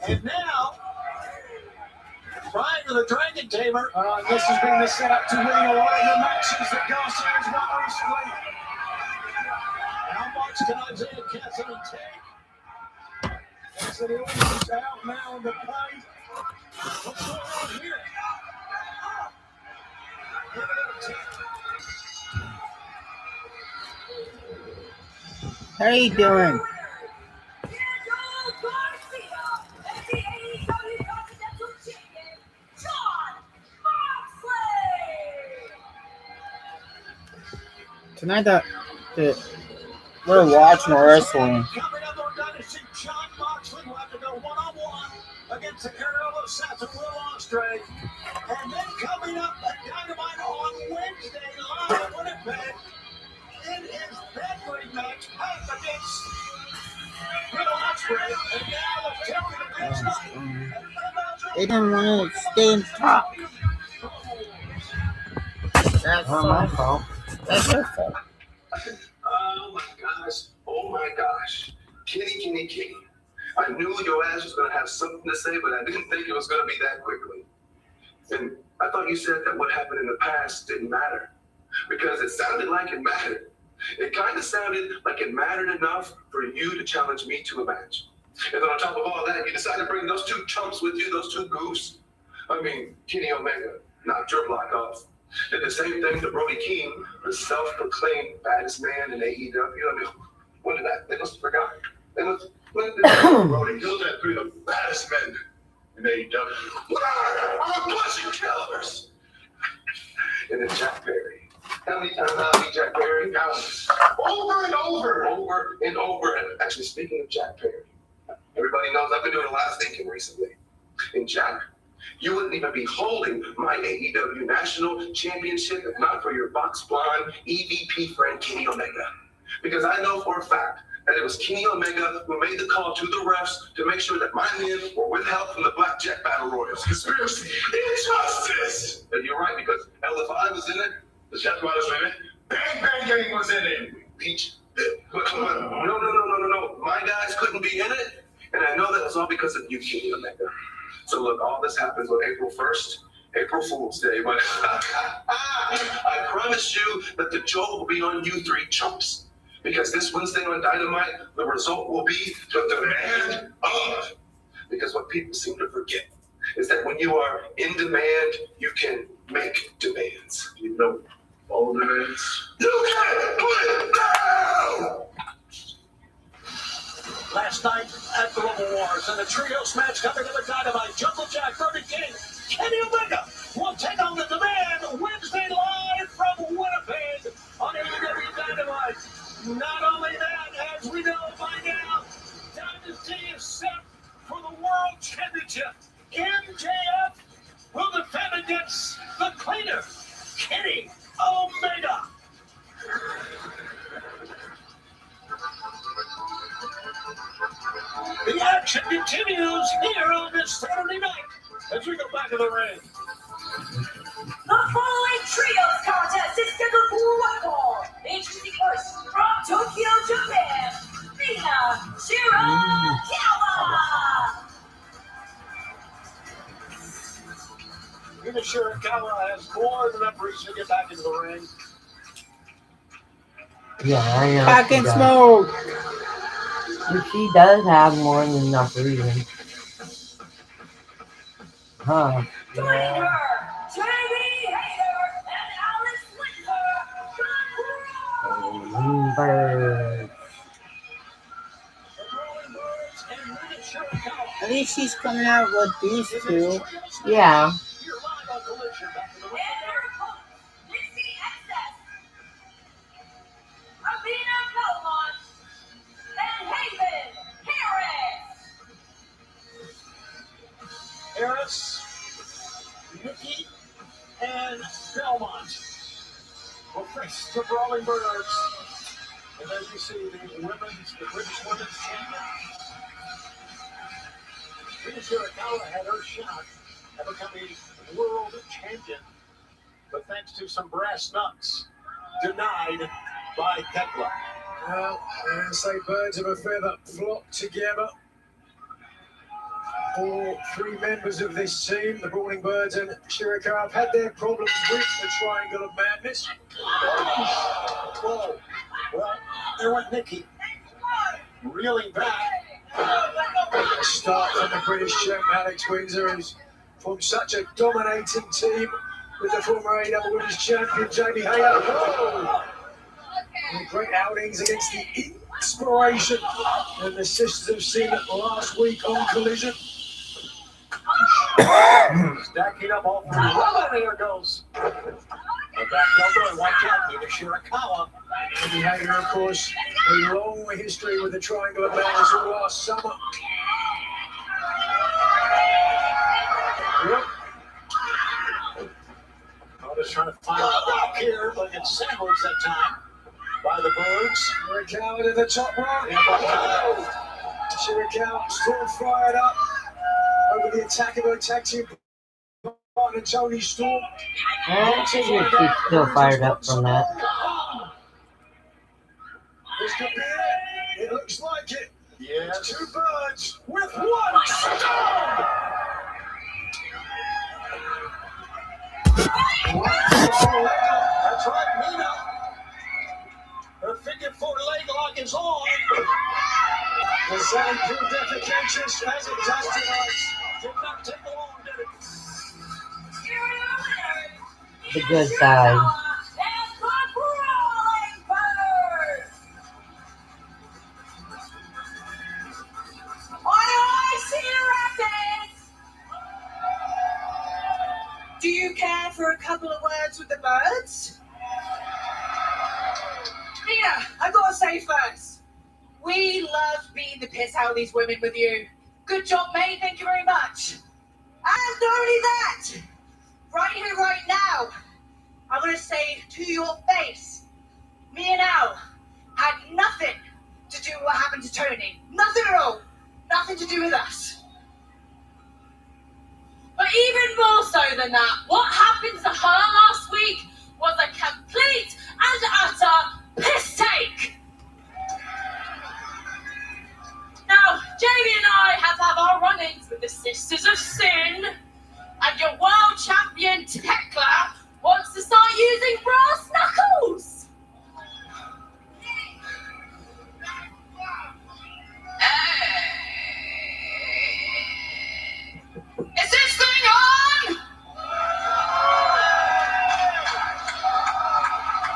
And now, trying to the Dragon Tamer. This has been the setup to winning a lot of the matches that Garcia has won recently. How much can Isaiah Cassidy take? Cassidy Owens out now in the play. What's going on here? How you doing? Tonight we're watching wrestling. Coming up on Dynasty, John Moxley will have to go one-on-one against the Ariel of Seth and Will Ospreay. And then coming up at Dynamite on Wednesday, live in Winnipeg, in his bedroom match, up against Will Ospreay. And now the champion against They didn't want to stay in top. That's Not my fault. That's your fault. Oh my gosh. Kitty. I knew your ass was going to have something to say, but I didn't think it was going to be that quickly. And I thought you said that what happened in the past didn't matter, because it sounded like it mattered. It kind of sounded like it mattered enough for you to challenge me to a match. And then on top of all that, you decided to bring those two chumps with you, those two goofs. I mean, Kenny Omega knocked your block off. Did the same thing to Brody King, the self-proclaimed baddest man in AEW. I mean, when did that? They must have forgotten. When did Brody do that through the baddest men in AEW? I'm a bunch of killers. And then Jack Perry. How many times have I beat Jack Perry? Countless. Over and over. And actually, speaking of Jack Perry, everybody knows I've been doing a lot of thinking recently. And Jack, you wouldn't even be holding my AEW National Championship if not for your box blonde EVP friend Kenny Omega. Because I know for a fact that it was Kenny Omega who made the call to the refs to make sure that my men were withheld from the Blackjack Battle Royals. Conspiracy. Injustice! And you're right, because LFI was in it, the Death Riders were in it, Bang Bang Gang was in it, Peach. No. My guys couldn't be in it, and I know that was all because of you, Kenny Omega. So look, all this happens on April 1st, April Fool's Day, but I promise you that the joke will be on you three chumps. Because this Wednesday on Dynamite, the result will be the demand of. Because what people seem to forget is that when you are in demand, you can make demands. You know all demands. You can put it down! last night at the Global Wars, and the trios match coming to the Dynamite. Jungle Jack, Brody King, Kenny Omega will take on the Demand Wednesday live from Winnipeg on AEW Dynamite. Not only that, as we know by now, Dynasty is set for the World Championship. MJF will defend against the cleaner, Kenny Omega. The action continues here on this Saturday night as we go back to the ring. The following trios contest is scheduled for one fall. Introducing first from Tokyo, Japan, Mina Shirakawa. Mina Shirakawa has more than enough reason to get back into the ring. Yeah, I know. Back in smoke. She does have more than enough reason. Huh. Joining her, Jamie Hayter and Alice Bird. At least she's coming out with these two. Yeah. Harris, Nikki, and Belmont will face the Brawling Birds. And as you see, the British women's champion, Mina Shirakawa had her shot at becoming world champion, but thanks to some brass knucks, denied by Tekla. Well, I say birds of a feather flock together. All three members of this team, the Brawling Birds and Shirakawa, have had their problems with the Triangle of Madness. Whoa. Well, there went Nikki. Reeling back. a start from the British champ Alex Windsor, who's from such a dominating team with the former AEW Women's Champion Jamie Hayter. Oh! And great outings against the Inspiration and the Sisters of Sin last week on Collision. Stacking up all three. Oh, there goes. The back elbow and watch out, Mina Shirakawa. Jamie Hayter, of course, a long history with the Triangle of Madness all last summer. Yep. Otis trying to find a block here, but it's sandwiched that time by the Birds. Shirakawa to the top rope. Yeah, Shirakawa still fired up over the attack of her tag team partner Toni Storm. I figured she's still fired up from that. This could be it. It looks like it. Yes. Two birds with one stone. That's right, Mina. Her figure four leg lock is on. The sound proved efficacious as it does tonight. Did not take long, did it? The good side. Do you care for a couple of words with the birds? Nina, I've got to say first, we loved beating the piss out of these women with you. Good job, mate. Thank you very much. And not only that, right here, right now, I'm going to say to your face, me and Al had nothing to do with what happened to Tony. Nothing at all. Nothing to do with us. But even more so than that, what happened to her last week was a complete and utter piss take. Now, Jamie and I have had our run-ins with the Sisters of Sin, and your world champion Tekla wants to start using brass knuckles. Is this thing on?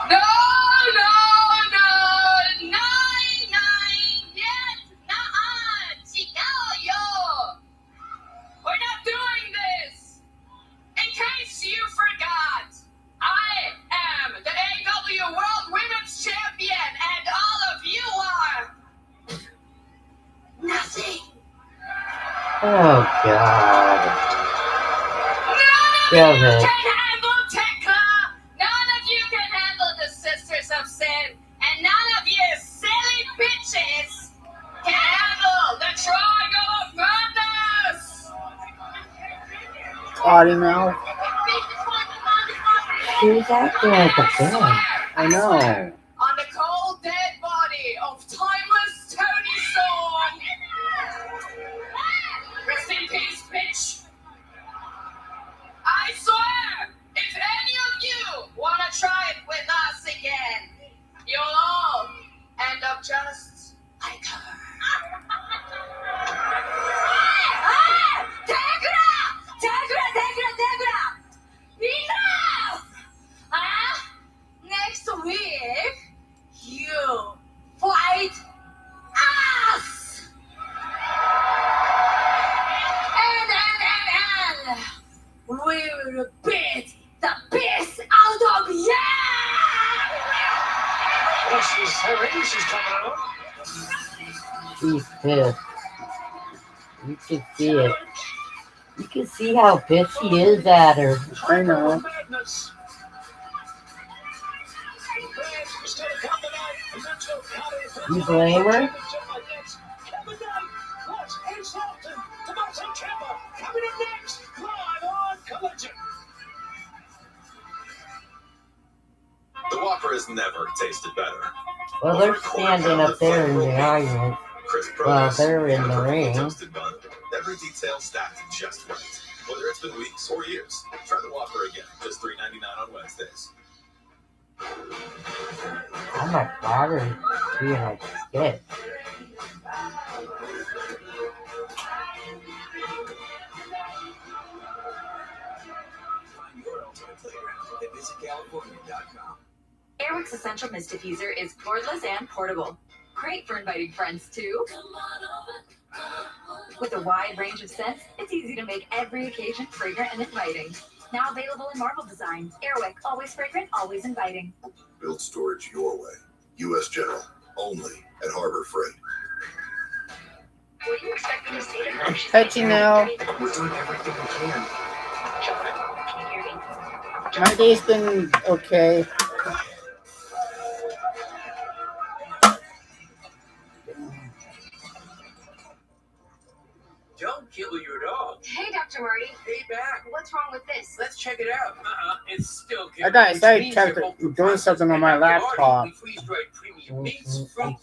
No, nine yet, yo. We're not doing this. In case you forgot, I am the AEW World Women's Champion, and all of you are nothing. Oh, God. None of Shove you it. can handle Tekla. None of you can handle the Sisters of Sin. And none of you silly bitches can handle the Triangle of Madness. Potty mouth. She's acting like a bitch. I know. On the cold dead body of timeless Toni Storm. Rest in peace, bitch. I swear, if any of you want to try it with us again, you'll all end up just like her. Tegra! Enough! Next week, you fight us! And we will beat the piss out of you! This is Harry. She's coming out. She's pissed. You can see it. You can see how pissed she is at her. I know. Madness. Fans still coming out. Metro County. You blame her? Kevin Knight, plus Ace Austin, Tommaso Ciampa, coming up next, live on Collision. The Whopper has never tasted better. Well, they're standing up there in the argument. Crisp Well, produce, they're in and a the perfectly ring. toasted bun. Every detail stacked just right. Whether it's been weeks or years, try the Whopper again. Just $3.99 on Wednesdays. I'm not bothered being like shit. Find your ultimate playground at visitcalifornia.com. Airwick's Essential Mist Diffuser is cordless and portable. Great for inviting friends too. With a wide range of scents, it's easy to make every occasion fragrant and inviting. Now available in marble design. Airwick, always fragrant, always inviting. Build storage your way. U.S. General, only at Harbor Freight. What do you expect me to say to her? She's Touching now. We're doing everything we can. Can you hear me? My day's been okay. Don't kill your dog. Hey, Dr. Marty. Hey, back. What's wrong with this? Let's check it out. It's still I got excited doing something on my laptop. Freeze-dried premium meats from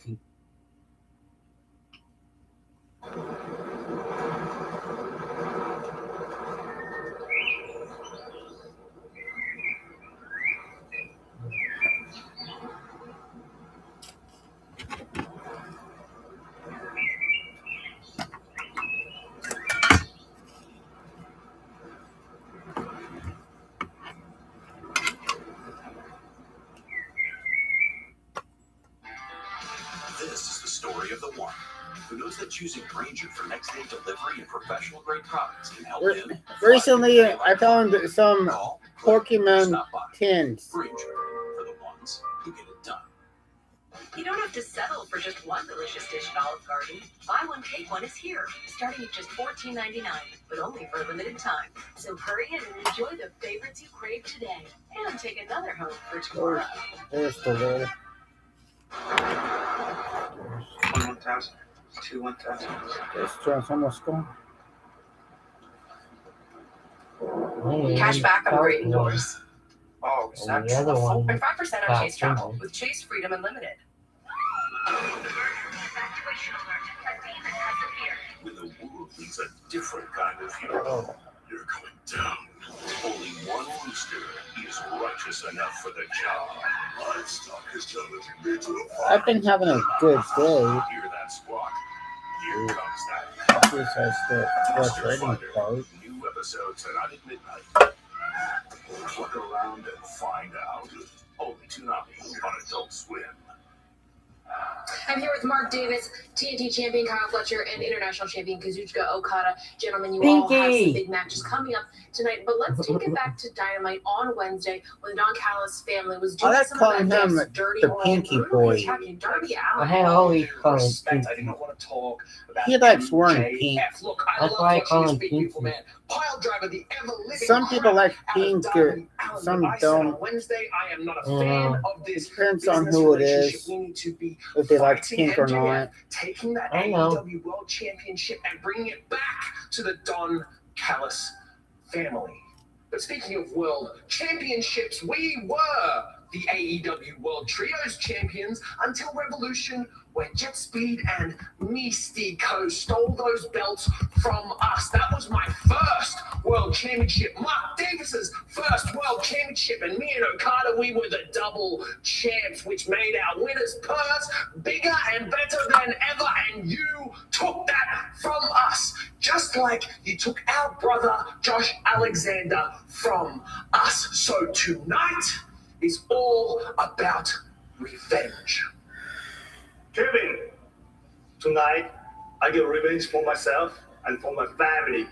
This is the story of the one who knows that choosing Granger for next day delivery and professional grade products can help him. Recently, I found some Pokemon tins. Granger for the ones who get it done. You don't have to settle for just one delicious dish at Olive Garden. Buy one, take one is here, starting at just $14.99, but only for a limited time. So hurry in and enjoy the favorites you crave today, and take another home for tomorrow. There's the lid. 1,000, 2 1,000. This train's almost gone. Cash back on Great Indoors. Oh, is that The other one. And 5% on Chase Travel with Chase Freedom Unlimited. Evacuation alert. A demon has appeared. With a wolf, he's a different kind of hero. Oh. You're going down. Only one rooster is righteous enough for the job. Livestock is challenging me to the I've been having a good day. Hear that squawk? Here comes that. Besides the frustrating part. New episodes tonight at midnight. Look around and find out. Only tonight on Adult Swim. I'm here with Mark Davis, TNT champion Kyle Fletcher, and international champion Kazuchika Okada. Gentlemen, you all have some big matches coming up tonight, but let's take it back to Dynamite on Wednesday when the Don Callis family was doing I like some calling of that him dance, Dirty the Orange, Pinky brutally Boy. attacking Darby Allin. I always call him Respect, I do Pinky. not want to talk about He likes wearing MJF. pink. Look, I That's love why I watching call this him big, beautiful Pinky. man. Pile driver, the ever-living Some people like crap out of pink, Darby Allin. some But I said on don't. Wednesday, I am not a fan of this Depends on business who it relationship. is, We need to be if they like fighting pink or MJF, not. taking that I know. AEW World Championship and bringing it back to the Don Callis family. But speaking of World Championships, we were the AEW World Trios champions until Revolution, where Jet Speed and Mystico stole those belts from us. That was my first World Championship. Mark Davis's first World Championship, and me and Okada, we were the double champs, which made our winners' purse bigger and better than ever, and you took that from us, just like you took our brother Josh Alexander from us. So tonight is all about revenge. Kevin, tonight I get revenge for myself and for my family.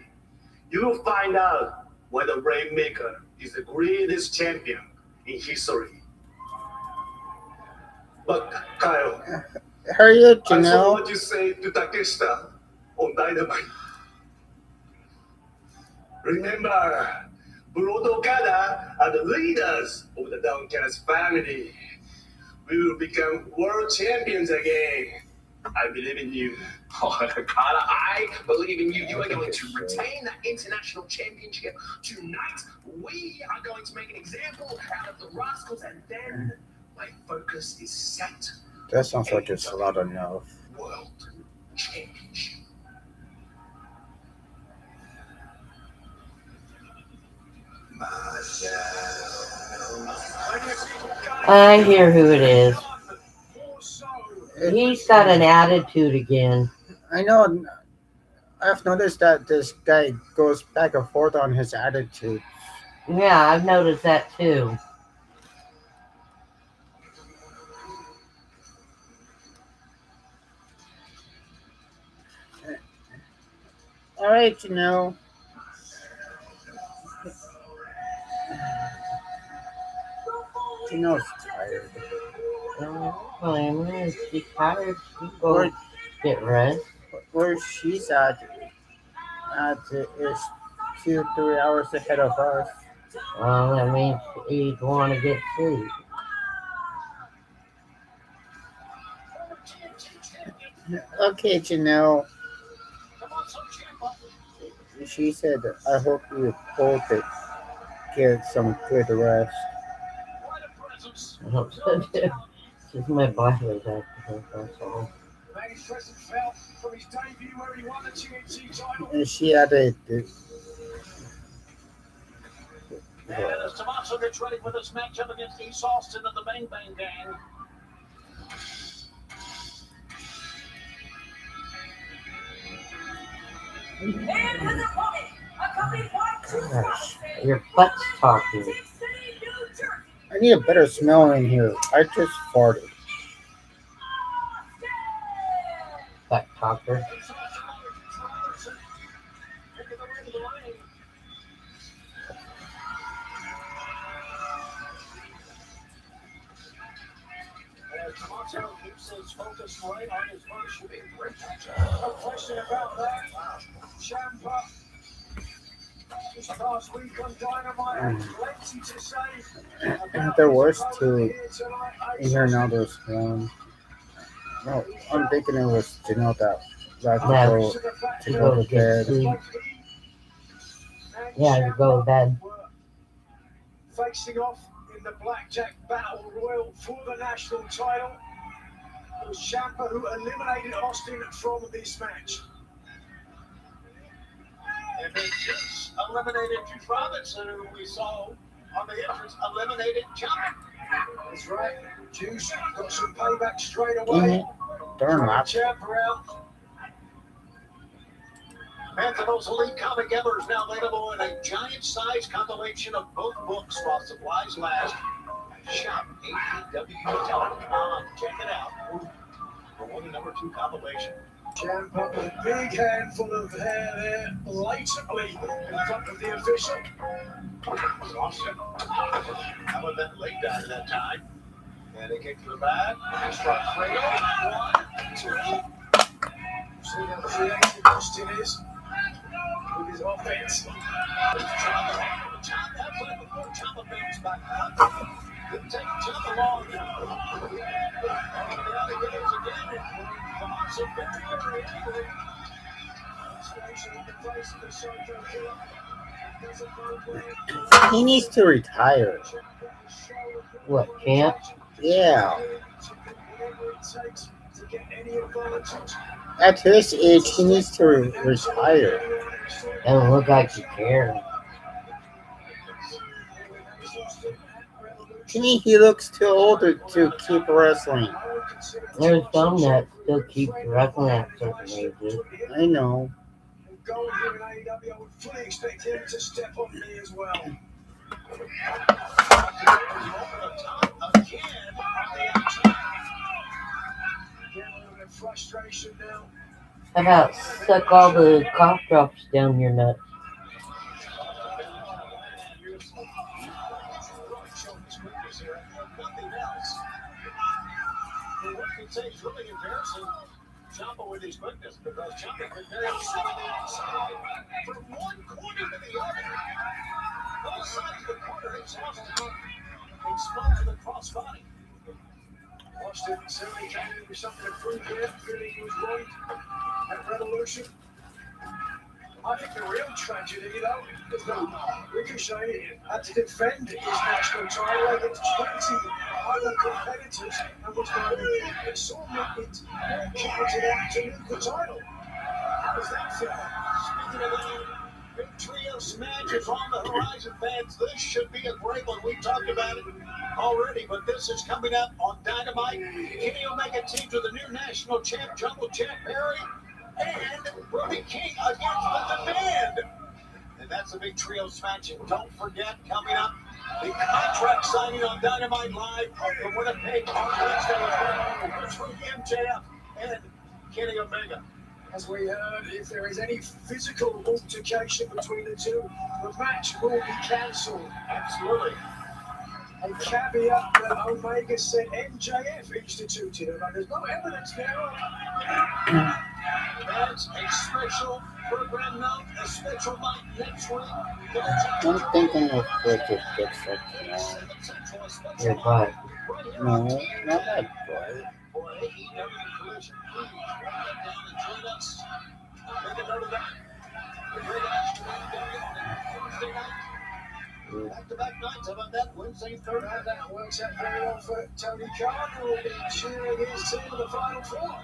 You will find out why the Rainmaker is the greatest champion in history. But Kyle, Hurry up, I saw Janelle. what you say to Takeshita on Dynamite. Remember, Buroto Okada are the leaders of the Don Callis family. We will become world champions again. I believe in you. Oh, Okada, I believe in you. You are going to retain that international championship tonight. We are going to make an example out of the Rascals, and then my focus is set. That sounds like it's a lot enough. World Championship. I hear who it is. He's got an attitude again. I know. I've noticed that this guy goes back and forth on his attitude. Yeah, I've noticed that too. All right, you know. Gino's tired. Well, she's tired. She go get rest. Where she's at is 2-3 hours ahead of us. Well, that means she'd want to get sleep. Okay, Janelle. She said, I hope you both get some good rest. I hope so too. Just my body was acting, that's all. And she added, And as Tommaso gets ready for this matchup against East Austin and the Bang Bang Gang. Gosh, your butt's talking. I need a better smell in here. I just farted. Butt talker. Tommaso keeps his focus right on his first shooting. No question about that. Ciampa, just last week on Dynamite, plenty to say. There was two in here, now there's one. No, I'm thinking it was Janelle that to go to bed. Yeah, you go to bed. Facing off in the Blackjack Battle Royal for the national title. It was Ciampa who eliminated Austin from this match. And then Juice eliminated Juice Robinson, who we saw on the entrance, eliminated Ciampa. That's right. Juice got some payback straight away. Darn lap. Ciampa out. Anthony's Elite Comic Ever is now available in a giant-sized compilation of both books while supplies last. Shop AEW.com. Check it out for one and number 2 compilation. Ciampa with a big handful of hair there, blatantly in front of the official. Austin. How about that late down at that time? And he kicked to the back. Nice front cradle. 1, 2. See how creative Austin is with his offense. Ciampa bounce back. Didn't take Ciampa long. Now he goes again. Tommaso very angry. Station in the face of the Psycho Killer. He needs to retire. What, champ? Yeah. At his age, he needs to retire. Doesn't look like you care. To me, he looks too old to keep wrestling. There's some that still keep wrestling at certain ages. I know. Gold here in AEW, I would fully expect him to step on me as well. Frustration now. How about suck all the cough drops down your nuts? It's really embarrassing. Ciampa with his quickness because Ciampa could very easily be outside from one corner to the other. Both sides of the corner exhausted and spun to the crossbody. Austin certainly came in with something to prove here, feeling he was right at Revolution. I think the real tragedy, though, is that Ricochet had to defend his national title against 20 other competitors and was going to saw it counted out to lose the title. How does that feel? Speaking of that, big trios match is on the horizon, fans. This should be a great one. We talked about it already, but this is coming up on Dynamite. Kenny Omega teams with the new national champ, Jungle Champ Perry, and Brody King That's a big trios match. And don't forget, coming up, the contract signing on Dynamite Live from Winnipeg on Wednesday between MJF and Kenny Omega. As we heard, if there is any physical altercation between the two, the match will be cancelled. Absolutely. A caveat that Omega said MJF instituted it, and there's no evidence there. That's a special program note, a special night next week. I'm thinking of what to fix it tonight. Your butt. No, not that boy. Back-to-back nights about that Wednesday and Thursday. That works out very well for Tony Khan, who will be cheering his team to the final four.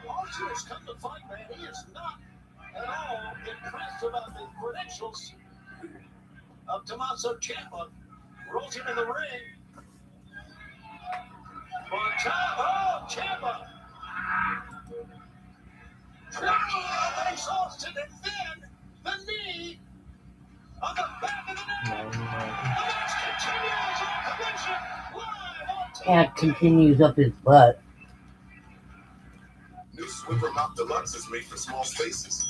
Austin has come to fight, man. He is not at all impressed about the credentials of Tommaso Ciampa. Rolls him in the ring. Ciampa. Thanks, Austin, and then the knee on the back of the neck. The match continues on collision live on TV. Cat continues up his butt. New Swiffer Mop Deluxe is made for small spaces.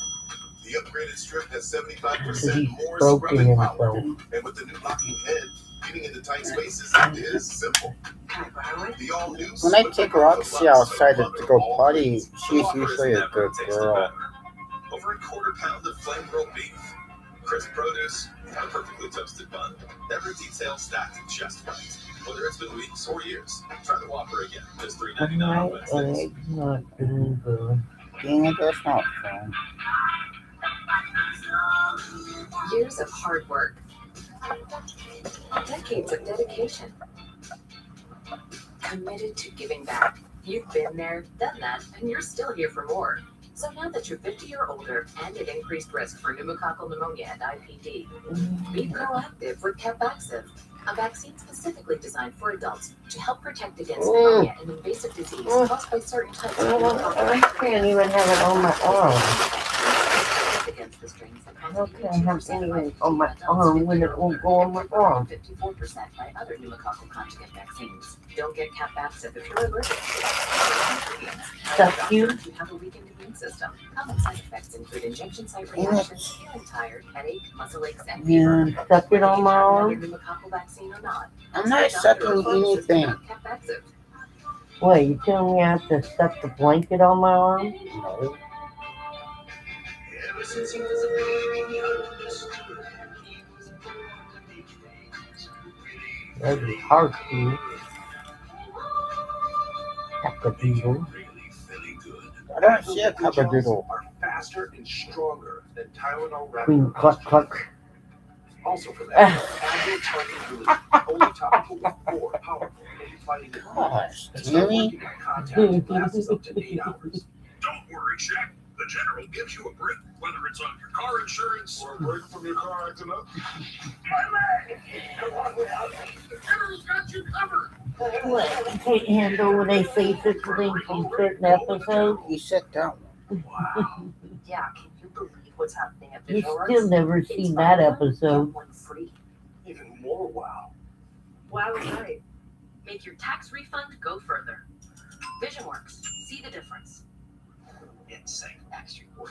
The upgraded strip has Because 75% he's more broken scrubbing power. himself. And with the new locking head, getting into tight spaces is simple. The all-new When I Swiffer take Mop Roxy Deluxe outside to go all potty, foods. she's Whopper has usually a never good tasted girl. better. Over a quarter pound of flame grilled beef, crisp produce, and a perfectly toasted bun. Every detail stacked just right. Whether it's been weeks or years, try the Whopper again. Just $3.99 on Wednesdays. Eggs not doing good. Dang it, that's not fun. Years of hard work. Decades of dedication. Committed to giving back. You've been there, done that, and you're still here for more. So now that you're 50 or older and at increased risk for pneumococcal pneumonia and IPD, be proactive with Capvaxive, a vaccine specifically designed for adults to help protect against pneumonia and invasive disease caused by certain types of I can't even have it on my arm. against the strains that How can I have anything on my arm when it won't go on my arm? 54% by other pneumococcal conjugate vaccines. Don't get Capvaxive if you're allergic to Stuff you? You have a weakened immune system. Common side effects include injection site reactions, feeling tired, headache, muscle aches, and fever. Yeah, stuck it on my arm. Pneumococcal vaccine or not. I'm not sucking anything. Capvaxive. Wait, you telling me I have to stuff the blanket on my arm? No. Ever since he was a baby, I understood he was born to make things really That'd be hard to. Cock-a-doodle. I don't see a cock-a-doodle. Are faster and stronger than Tylenol Queen Rapid. cluck cluck. Also for that, Advil Target Relief, only topical with 4 powerful anti-fighting Gosh, ingredients. Jimmy. Contact lasts up to 8 hours. Don't worry, Shaq. The General gives you a break, whether it's on your car insurance or a break from your car accident. My leg! Come on without me. The General's got you covered. What? You can't handle when they say such a thing from certain episodes? You sit down. Wow. Yeah, can you believe what's happening at You VisionWorks? still never seen that episode. Get one free. Even more wow. Wow is right. Make your tax refund go further. VisionWorks. See the difference. Insane Backstreet Boys.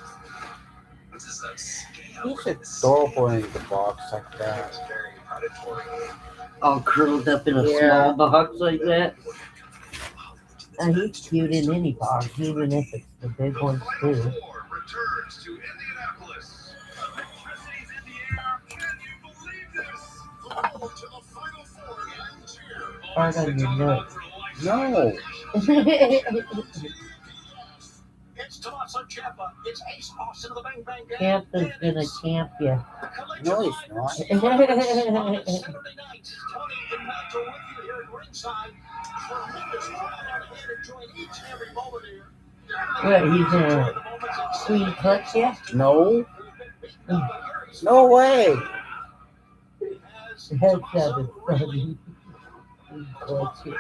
This is a scale. He's adorable in the box like that. It's very predatory. All curled up in a Yeah. small box like that. He's cute in any box, even if it's the big ones too. Returns to Indianapolis. Electricity's in the air. Can you believe this? The road to the Final Four and cheer. Hard on your nuts. No. It's Tommaso Ciampa. It's Ace Austin of the Bang Bang Gang. Camp is gonna camp you. No, he's not. Saturday night, Tony and Nigel with you here at ringside. Tremendous crowd out here enjoying each and every moment here. What, he's gonna Queen clutch you? No. No way. That sounded funny. Queen clutch you.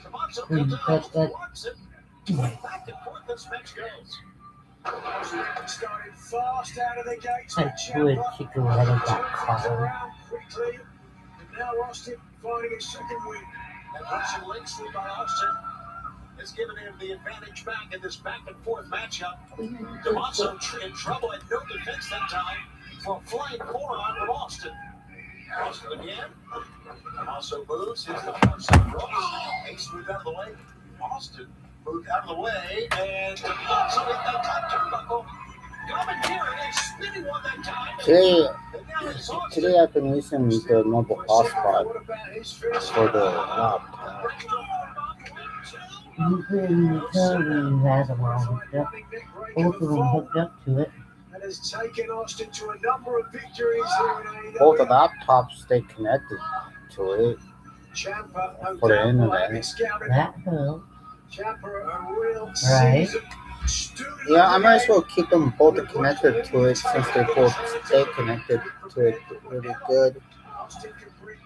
Tommaso When you touch that, blocks it. Back and forth this match goes. Started fast out of the gates. I would kick her head of that collar. Quickly. And now Austin finding his second win. And Russian links by Austin has given him the advantage back in this back and forth matchup. Tommaso in trouble and no defense that time for a flying forearm from Austin. Austin again. Tommaso moves. Here's the first Ross. Ace moved out of the way. Austin moved out of the way. And Tommaso hit that top turnbuckle. Commentary and spinning one that time. Today I've been using the mobile hotspot for the laptop. you couldn't tell me you had them all hooked up. Both of them hooked up to it. And has taken Austin to a number of victories here in AEW. Both the laptops stay connected to it Ciampa, no for the doubt, will have internet. it scouted. That helped. Ciampa, a real Right. seasoned student. Yeah, I might as well keep them both connected to it since they both stay connected to it really good. Austin can bring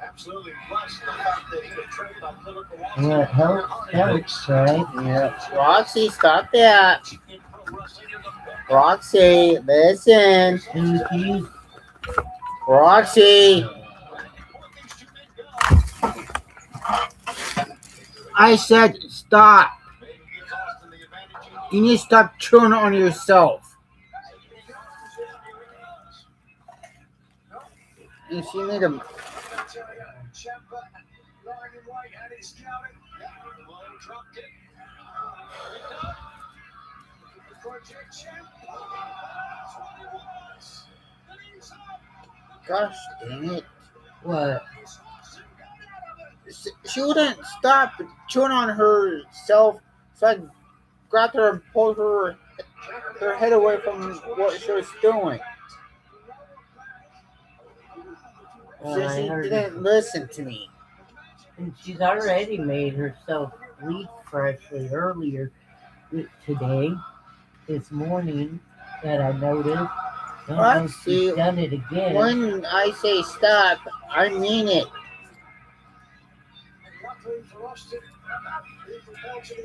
Absolutely blessed the fact that he was trained on political Well, it helps, right? Yeah, Roxy, stop that. Roxy, listen. Roxy. I said stop. You need to stop chewing on yourself. And she made a Ciampa lying in wait and he's scouting. Low drop kick. Project Ciampa. That's what he was. And he's up. gosh dang it. What? She wouldn't stop chewing on herself, so I grabbed her and pulled her head away from what she was doing. So she didn't listen to me. And she's already made herself bleed freshly earlier today, this morning, that I noticed. Don't know if she's done it again. When I say stop, I mean it.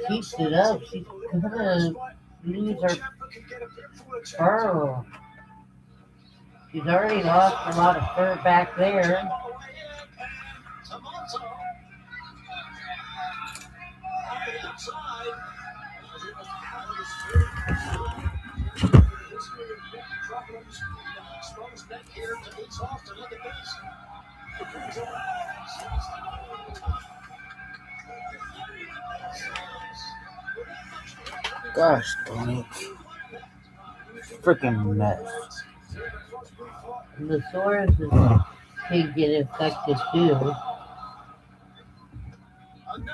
Keeps it up, she's gonna lose her fur. She's already lost a lot of fur back there. Gosh dang it. Freaking mess. The sores can get infected too.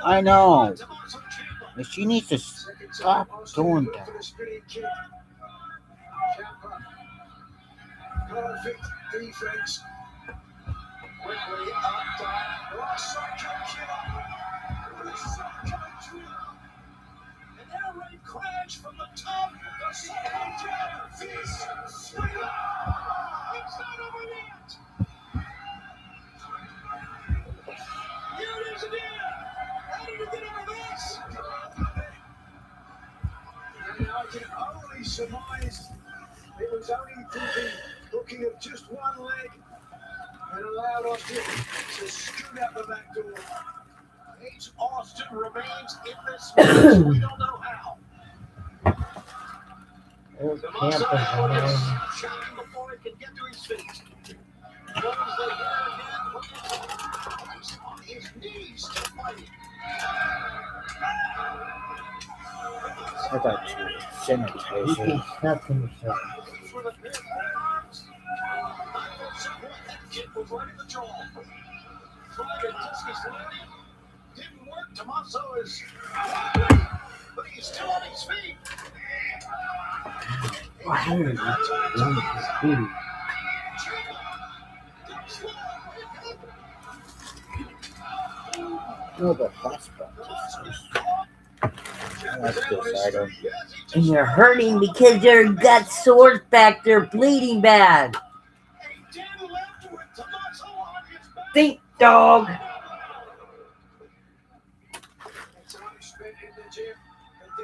I know. But she needs to stop doing that. Perfect defense. Quickly up top. An air raid crash from the top. The second jab. This sweet. It's not over yet. Here it is again. How did you get over this? And I can only surmise it was only the hooking of just one leg and allowed Austin to scoot out the back door. H. Austin remains in this match. We don't know how. Tommaso is shouting before he can get to his feet. Goes the hair again. He's on his knees to fight. I got you. You Sanitation. can stuff himself. For the pair of arms. Kick was right in the jaw. Tried to disc his landing. Didn't work. Tommaso is wobbling, but he's still on his feet. No, the hospital. That's this item. And you're hurting because your gut sores back there, bleeding bad. Think, dog.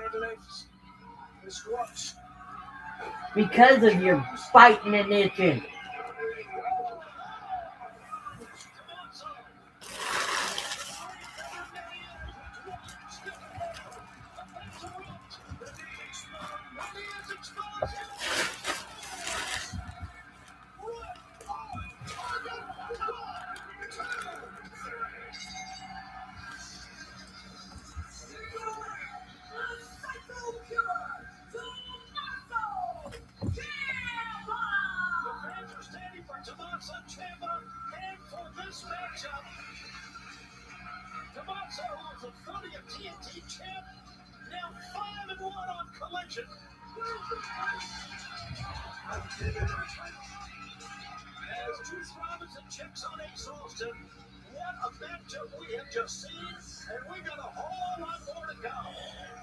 deadlifts, the squats. Because of your fighting addiction. Tommaso holds a 30th TNT champ, now 5-1 on Collision. As Juice Robinson checks on Ace Austin, what a matchup we have just seen, and we got a whole lot more to go.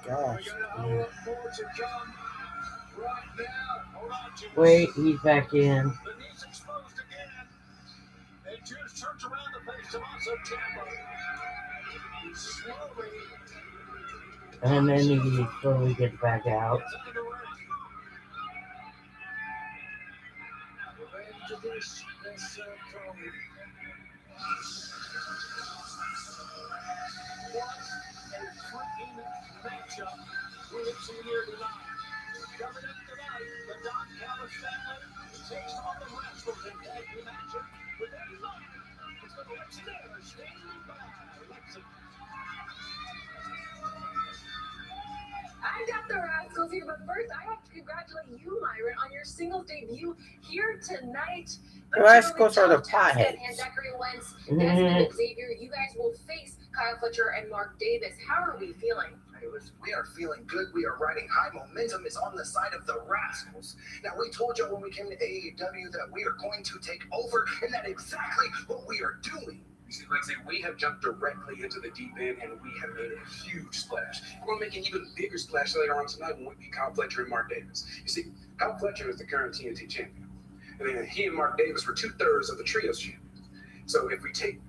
Gosh, We got a whole lot more to come right now. Hold on, Juice. Wait, he's back in. The knee's exposed again. And Juice turns around to face Tommaso Ciampa. Slowly. And then he slowly gets back out. To this code. What a freaking matchup we have seen here tonight. Coming up tonight, the Don Callis family takes on the Rascals in tag team action with every line. It's the Lex Luger standing by. I got the Rascals here, but first I have to congratulate you, Myron, on your singles debut here tonight. The Rascals are the Tasca potheads. and Zachary Wentz, Desmond and Xavier, you guys will face Kyle Fletcher and Mark Davis. How are we feeling? We are feeling good. We are riding high. Momentum is on the side of the Rascals. Now, we told you when we came to AEW that we are going to take over, and that's exactly what we are doing. You see, Lexi, we have jumped directly into the deep end, and we have made a huge splash. We're going to make an even bigger splash later on tonight when we beat Kyle Fletcher and Mark Davis. You see, Kyle Fletcher is the current TNT champion, and then he and Mark Davis were 2/3 of the trios champions. So if we take,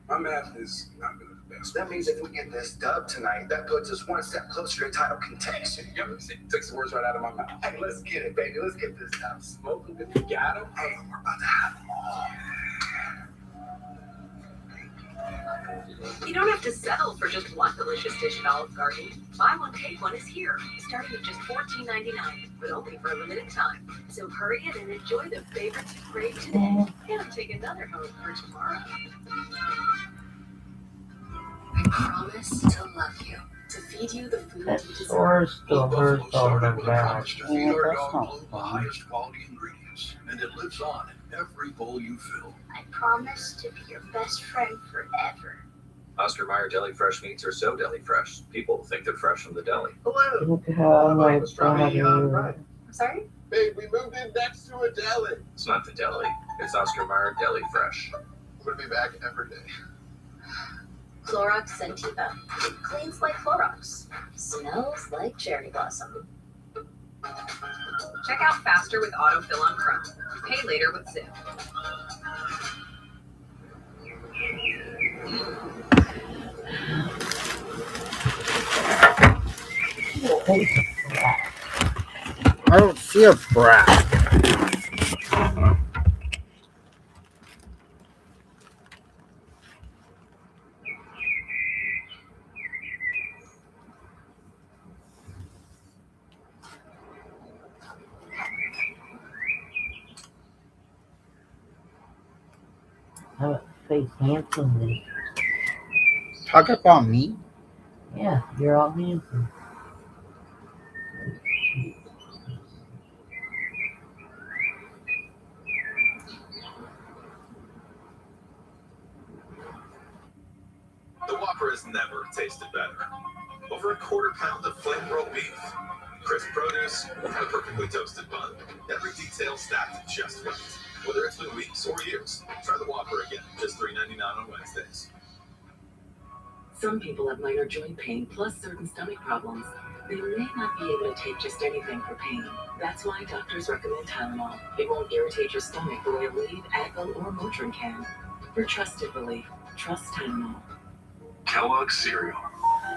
my math is not good. That means if we get this dub tonight, that puts us one step closer to title contention. Yep, took some words right out of my mouth. Hey, let's get it, baby. Let's get this dub. Smoke them if you got them. Hey, we're about to have them all. You don't have to settle for just one delicious dish at Olive Garden. Buy one, take one is here, starting at just $14.99, but only for a limited time. So hurry in and enjoy the favorites you crave today, and take another home for tomorrow. I promise to love you, to feed you the food That you deserve. sword still hurts on the back. To feed our dog the highest quality ingredients, and it lives on in every bowl you fill. I promise to be your best friend forever. Oscar Mayer Deli Fresh meats are so deli fresh. People think they're fresh from the deli. Look how my body. I'm sorry? Babe, we moved in next to a deli. It's not the deli. It's Oscar Mayer Deli Fresh. We're gonna be back every day. Clorox Sentiva. Cleans like Clorox. Smells like cherry blossom. Check out faster with autofill on Chrome. Pay later with Zip. I don't see a brat. Face handsomely. Talk about me? Yeah, you're all handsome. The Whopper has never tasted better. Over a quarter pound of flame rolled beef, crisp produce, and a perfectly toasted bun. Every detail stacked just right. Whether it's been weeks or years, try the Whopper again. Just $3.99 on Wednesdays. Some people have minor joint pain plus certain stomach problems. They may not be able to take just anything for pain. That's why doctors recommend Tylenol. It won't irritate your stomach the way Aleve, Advil, or Motrin can. For trusted relief, trust Tylenol. Kellogg's cereal.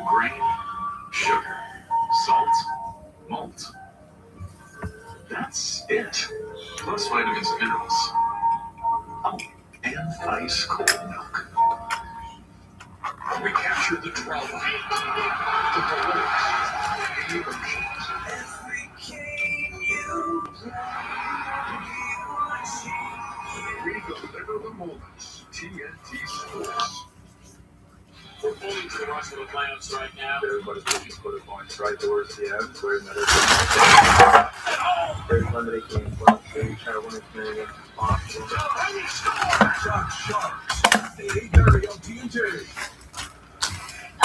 Grain, sugar, salt, malt. That's it. Plus vitamins and minerals. Oh, and ice cold milk. We captured the drama, the dilemmas, the emotions. We deliver the moments. TNT Sports. We're pulling to the rest of the playoffs right now. Everybody's looking for the points right towards the end. Where another there's limited game plus. So you try to win as many games as possible. Chuck Sharks. The area of TNT.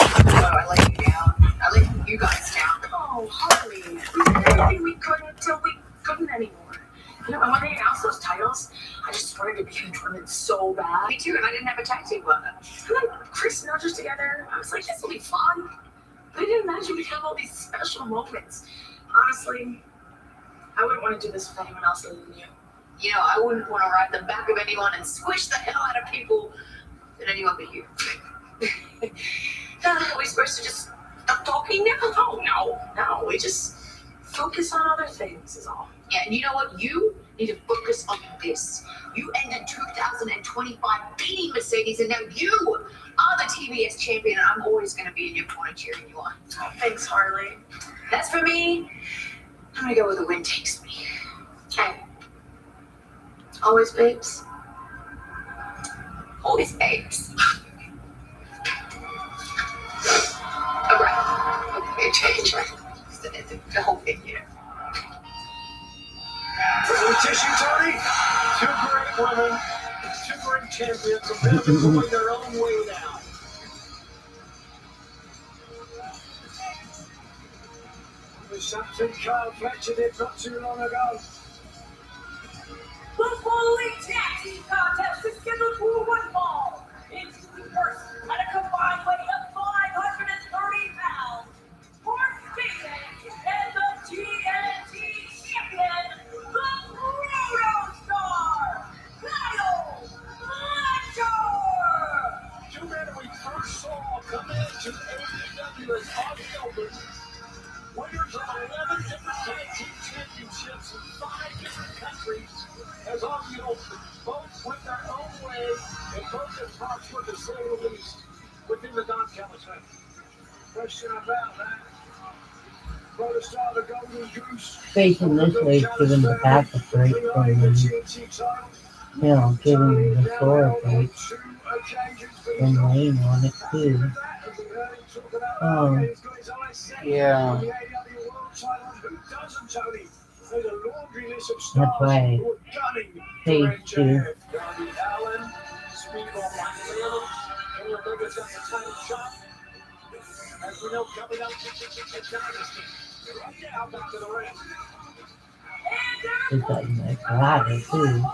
I like you down. I like you guys down. Oh, Harley. We did everything we could until we couldn't anymore. You know, and when they announced those titles, I just wanted to be in the tournament so bad. Me too, and I didn't have a tag team with them. And then Chris nudged us together. I was like, this will be fun. But I didn't imagine we'd have all these special moments. Honestly, I wouldn't want to do this with anyone else other than you. You know, I wouldn't want to ride the back of anyone and squish the hell out of people than anyone but you. Are we supposed to just stop talking now? No. We just focus on other things is all. Yeah, and you know what? You need to focus on this. You ended 2025 beating Mercedes, and now you are the TBS champion, and I'm always going to be in your corner cheering you on. Oh, thanks, Harley. That's for me. I'm going to go where the wind takes me. Hey. Always babes. Always babes. All right. Okay, change. The whole thing, you know. Little tissue, Tony. Two great women, two great champions, and they're going their own way now. There's something Kyle Fletcher did not too long ago. The following tag team contest is scheduled for one fall. It's the first at a combined weight of 530 pounds. Mark Davis and the TNT champion, the Proto Star, Kyle Fletcher. Two men we first saw come into AEW as Aussie Open. Winners of 11 different tag team championships in 5 different countries as Aussie Open. Both went their own way and both have prospered, to say the least, within the Don Callis family. Question about that. Protostar, the Golden Goose. Facing this way, giving the back a break from giving the floor a break. And laying on it too. Yeah. That's why Page 2. As we know, coming up, Dynasty. Right now, back to the ring. He's got my karate too.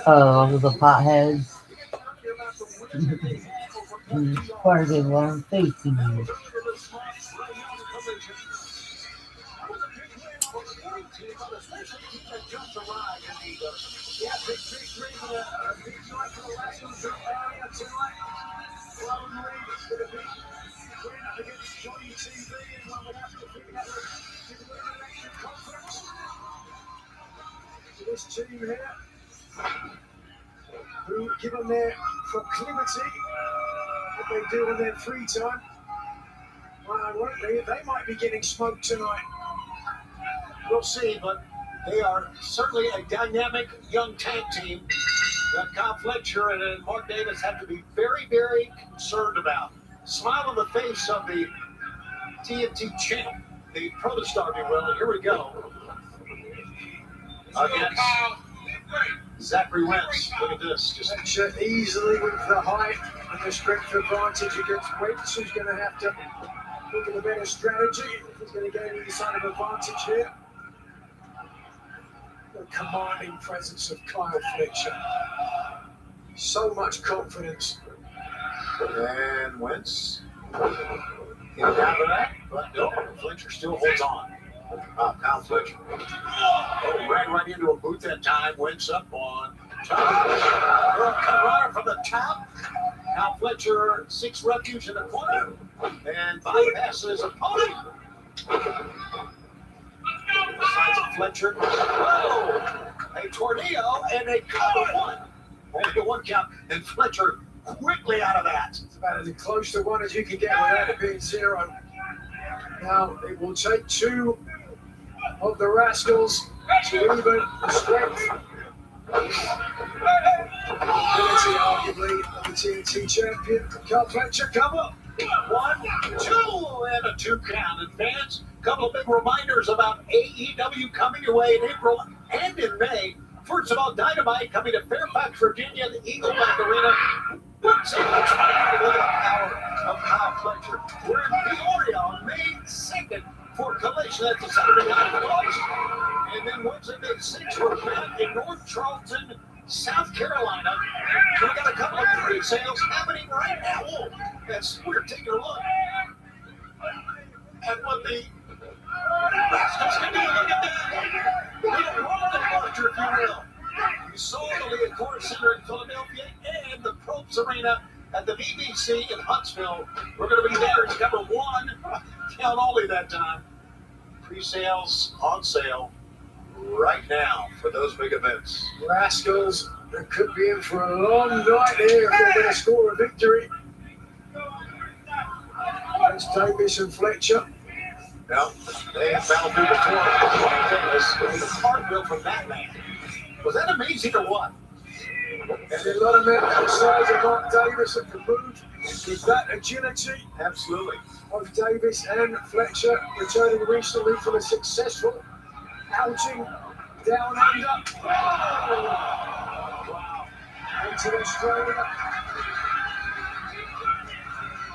Oh, the potheads. Part of the wrong facing you. This team here, who, given their proclivity, what they do in their free time, well, ironically, they might be getting smoked tonight. We'll see, but they are certainly a dynamic young tag team that Kyle Fletcher and Mark Davis have to be very, very concerned about. Smile on the face of the TNT champ, the Protostar, if you will. Here we go. Against Zachary Wentz. Look at this. Just easily with the height and the strength advantage against Wentz, who's going to have to look at a better strategy if he's going to gain any sort of advantage here. The commanding presence of Kyle Fletcher. So much confidence. And Wentz Get out of that, but no, Fletcher still holds on. Kyle Fletcher. Oh, ran right into a boot that time, wins up on top. Cut runner from the top. Kyle Fletcher seeks refuge in the corner and bypasses opponent. Besides Fletcher, whoa, a tornado and a cover one. Only one count, and Fletcher quickly out of that. It's about as close to one as you can get without it being 0. Now it will take 2 of the Rascals to even the strength. Ability, arguably, of the TNT champion. Kyle Fletcher, come up. 1, 2, and a 2 count. And fans, a couple of big reminders about AEW coming your way in April and in May. First of all, Dynamite coming to Fairfax, Virginia, the Eagleback Arena. What's the power of Kyle Fletcher? We're in Peoria on May 2nd for Collision. That's a Saturday night watch. And then Wednesday, May 6th, we're back in North Charleston, South Carolina. We got a couple of pre-sales happening right now. Oh, yes, we're taking a look at what the Rascals can do. Look at that. Little roller departure, if you will. You saw the Liacouras Center in Philadelphia and the Probst Arena at the BBC in Huntsville. We're going to be there. It's number 1. Count only that time. Pre-sales on sale right now for those big events. Rascals could be in for a long night here if they're going to score a victory. That's Davis and Fletcher. Well, they have battled through before. Davis with a cartwheel from that man. Was that amazing or what? And a lot of men outside of Mark Davis that can move with that agility. Absolutely. Both Davis and Fletcher returning recently from a successful outing down under. Wow. Into Australia.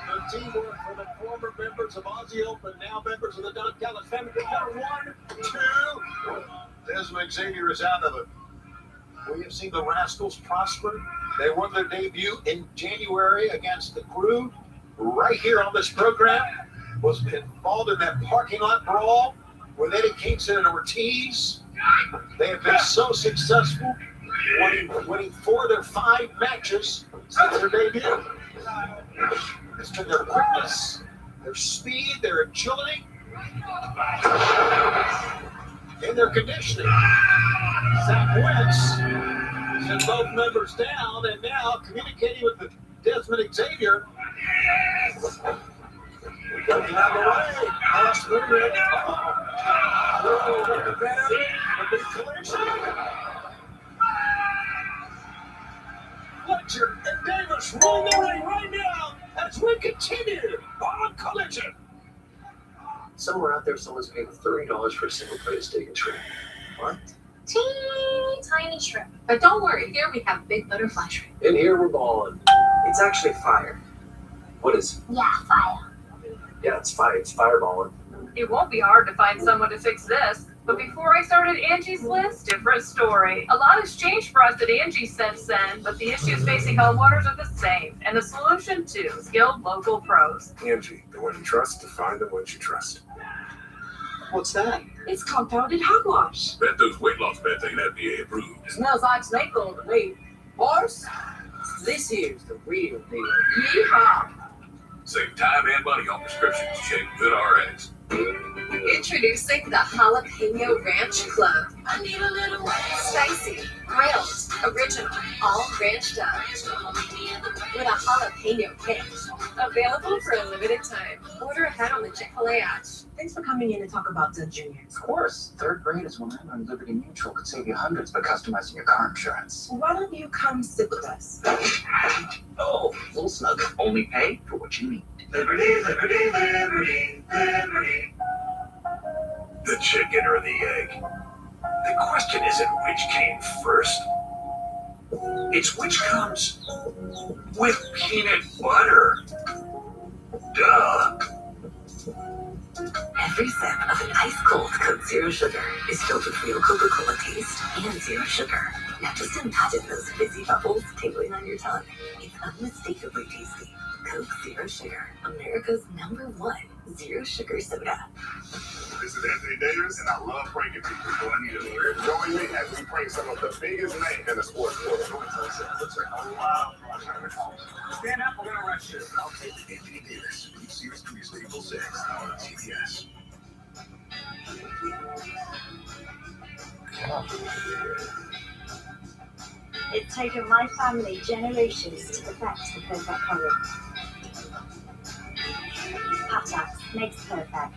The teamwork for the former members of Aussie Open, now members of the Don Callis family. 1, 2. Desmond Xavier is out of it. We have seen the Rascals prosper. They won their debut in January against the Crew right here on this program. Was involved in that parking lot brawl with Eddie Kingston and Ortiz. They have been so successful, winning 4 of their 5 matches since their debut. It's been their quickness, their speed, their agility, and their conditioning. Zach Wentz sent both members down, and now communicating with the Desmond Xavier. Looking out the way, past the rim. Oh, a big collision. Fletcher and Davis rolling the ring right now as we continue on Collision. Somewhere out there, someone's paying $30 for a single plate of steak and shrimp. What? Teeny tiny shrimp. But don't worry, here we have big butterfly shrimp. In here, we're balling. It's actually fire. What is? Yeah, fire. Yeah, it's fire. It's fireballing. It won't be hard to find someone to fix this. But before I started Angie's List, different story. A lot has changed for us at Angie since then, but the issues facing homeowners are the same. And the solution too, skilled local pros. Angie, the one you trust to find the ones you trust. What's that? It's compounded hogwash. Bet those weight loss meds ain't FDA approved. Smells like snake oil to me. Horse, this here's the real deal. Yeehaw! Save time and money on prescriptions. Check Good RX. Introducing the Jalapeno Ranch Club. I need a little spicy, grilled, original, all ranched up. With a jalapeno kick. Available for a limited time. Order ahead on the Chick-fil-A app. Thanks for coming in to talk about the Junior. Of course. 3rd grade is when I learned Liberty Mutual could save you hundreds by customizing your car insurance. Why don't you come sit with us? Oh, little snug. Only pay for what you need. Liberty, liberty, liberty, liberty. The chicken or the egg? The question isn't which came first. It's which comes with peanut butter. Duh. Every sip of an ice-cold Coke Zero Sugar is filled with real Coca-Cola taste and zero sugar. Now just imagine those fizzy bubbles tingling on your tongue. It's unmistakably tasty. Coke Zero Sugar, America's #1 zero sugar soda. This is Anthony Davis, and I love pranking people. Join me as we prank some of the biggest names in the sports world. Stand up, we're gonna rush you. I'll take Anthony Davis. Series Tuesday, April 6th on TBS. It's taken my family generations to perfect the perfect porridge. Patak makes perfect.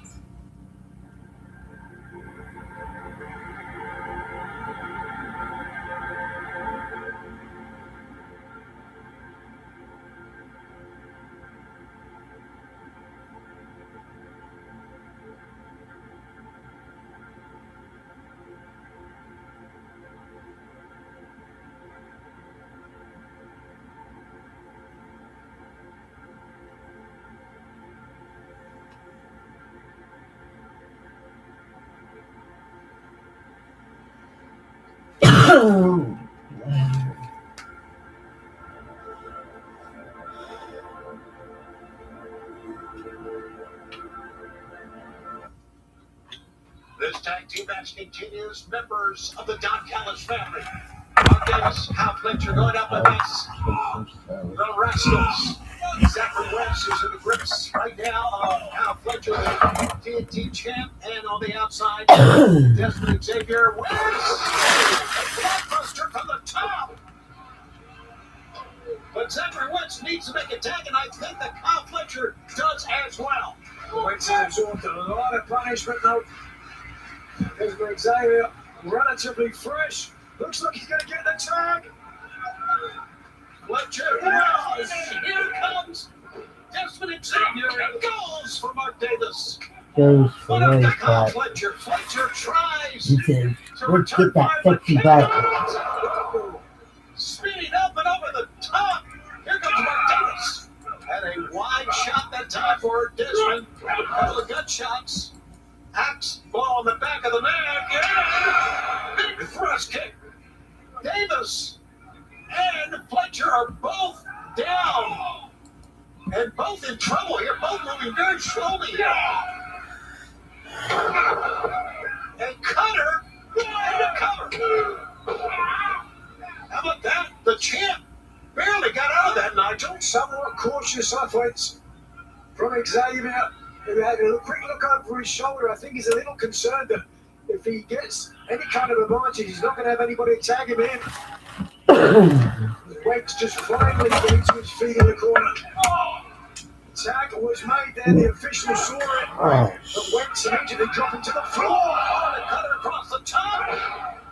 This tag team match continues. Members of the Don Callis family. Mark Davis, Kyle Fletcher going up against the Rascals. Zachary Wentz is in the grips right now. Kyle Fletcher, the TNT champ, and on the outside, Desmond Xavier wins. Blockbuster from the top. But Zachary Wentz needs to make a tag, and I think that Kyle Fletcher does as well. Wentz has absorbed a lot of punishment, though. Desmond Xavier, relatively fresh. Looks like he's going to get the tag. Fletcher, yes, here comes Desmond Xavier, and goes for Mark Davis. Goes for But Ray Kyle Scott. Fletcher tries He says, to let's return get that fire, but sexy back. cannot. Speeding up and over the top. Here comes Mark Davis. And a wide shot that time for Desmond. A couple of gut shots. Axe ball on the back of the neck. Yeah! Big thrust kick. Davis and Fletcher are both down. And both in trouble here. Both moving very slowly here. And Cutter and a cover. How about that? The champ barely got out of that, Nigel. Somewhat cautious offense from Xavier, who had a quick look over his shoulder. I think he's a little concerned that if he gets any kind of advantage, he's not going to have anybody tag him in. Wentz just finally getting to his feet in the corner. Tag was made there, the official saw it. But Wentz immediately dropping to the floor. Oh, the Cutter across the top.